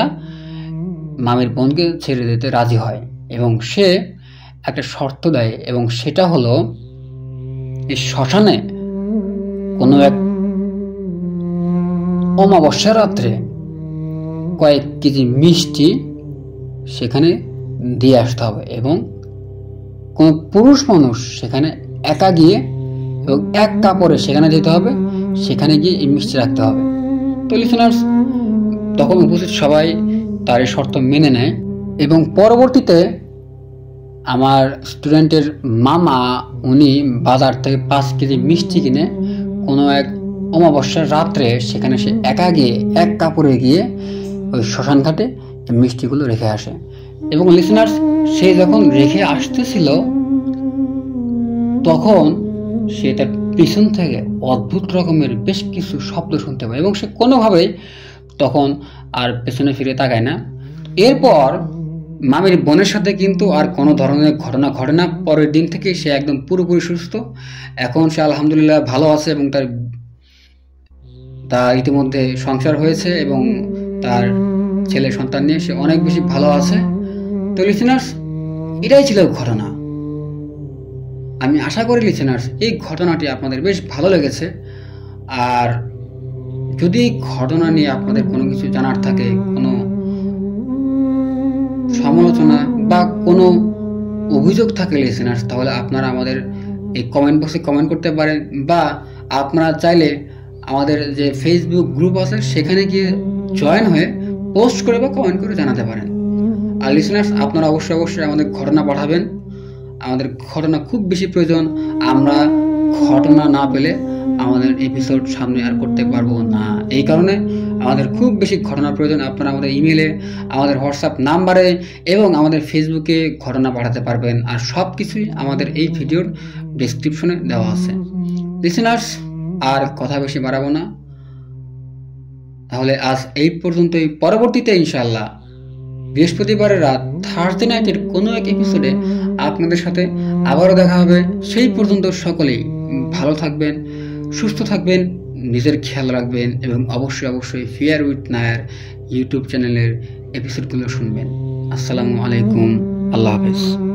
মামির বোনকে ছেড়ে দিতে রাজি হয় এবং সে একটা শর্ত দেয়, এবং সেটা হলো এই শ্মশানে কোনো এক অমাবস্যা রাত্রে কয়েক কেজি মিষ্টি সেখানে দিয়ে আসতে হবে এবং কোন পুরুষ মানুষ সেখানে একা গিয়ে এবং এক কাপড়ে সেখানে যেতে হবে, সেখানে গিয়ে এই মিষ্টি রাখতে হবে। তো লিসেনার্স, তখন উপস্থিত সবাই তার এই শর্ত মেনে নেয় এবং পরবর্তীতে আমার স্টুডেন্টের মামা, উনি বাজার থেকে 5 কেজি মিষ্টি কিনে কোনো এক অমাবস্যার রাত্রে সেখানে সে একা গিয়ে এক কাপড়ে গিয়ে ওই শ্মশান ঘাটে মিষ্টিগুলো রেখে আসে। এবং লিসেনার্স, সে যখন রেখে আসতেছিল তখন সে তার পিছন থেকে অদ্ভুত রকমের বেশ কিছু শব্দ শুনতে পায় এবং সে কোনোভাবেই তখন আর পেছনে ফিরে তাকায় না। এরপর মামির বোনের সাথে কিন্তু আর কোনো ধরনের ঘটনা ঘটে না। পরের দিন থেকে সে একদম পুরোপুরি সুস্থ। এখন সে আলহামদুলিল্লাহ ভালো আছে এবং তার ইতিমধ্যে সংসার হয়েছে এবং তার ছেলে সন্তান নিয়ে সে অনেক বেশি ভালো আছে। তো লিসেনার্স, এটাই ছিল ঘটনা। আমি আশা করি লিসেনার্স এই ঘটনাটি আপনাদের বেশ ভালো লেগেছে। আর যদি এই ঘটনা নিয়ে আপনাদের কোনো কিছু জানার থাকে, কোনো সমালোচনা বা কোনো অভিযোগ থাকে লিসেনার্স, তাহলে আপনারা আমাদের এই কমেন্ট বক্সে কমেন্ট করতে পারেন, বা আপনারা চাইলে আমাদের যে ফেসবুক গ্রুপ আছে সেখানে গিয়ে জয়েন হয়ে পোস্ট করে বা কমেন্ট করে জানাতে পারেন। আর লিসেনার্স, আপনারা অবশ্যই আমাদের ঘটনা পাঠাবেন। আমাদের ঘটনা খুব বেশি প্রয়োজন। আমরা ঘটনা না পেলে আমাদের এপিসোড সামনে আর করতে পারবো না। এই কারণে আমাদের খুব বেশি ঘটনা প্রয়োজন। আপনারা আমাদের ইমেলে, আমাদের হোয়াটসঅ্যাপ নাম্বারে এবং আমাদের ফেসবুকে ঘটনা পাঠাতে পারবেন। আর সব কিছুই আমাদের এই ভিডিওর ডেসক্রিপশনে দেওয়া আছে। লিসেনার্স, আর কথা বেশি বাড়াবো না, তাহলে আজ এই পর্যন্তই। পরবর্তীতে ইনশাআল্লাহ বৃহস্পতিবারের রাত থার্সডে নাইটের কোনো এক এপিসোডে আপনাদের সাথে আবারও দেখা হবে। সেই পর্যন্ত সকলেই ভালো থাকবেন, সুস্থ থাকবেন, নিজের খেয়াল রাখবেন এবং অবশ্যই ফেয়ার উইথ নায়ার ইউটিউব চ্যানেলের এপিসোডগুলো শুনবেন। আসসালামু আলাইকুম, আল্লাহ হাফেজ।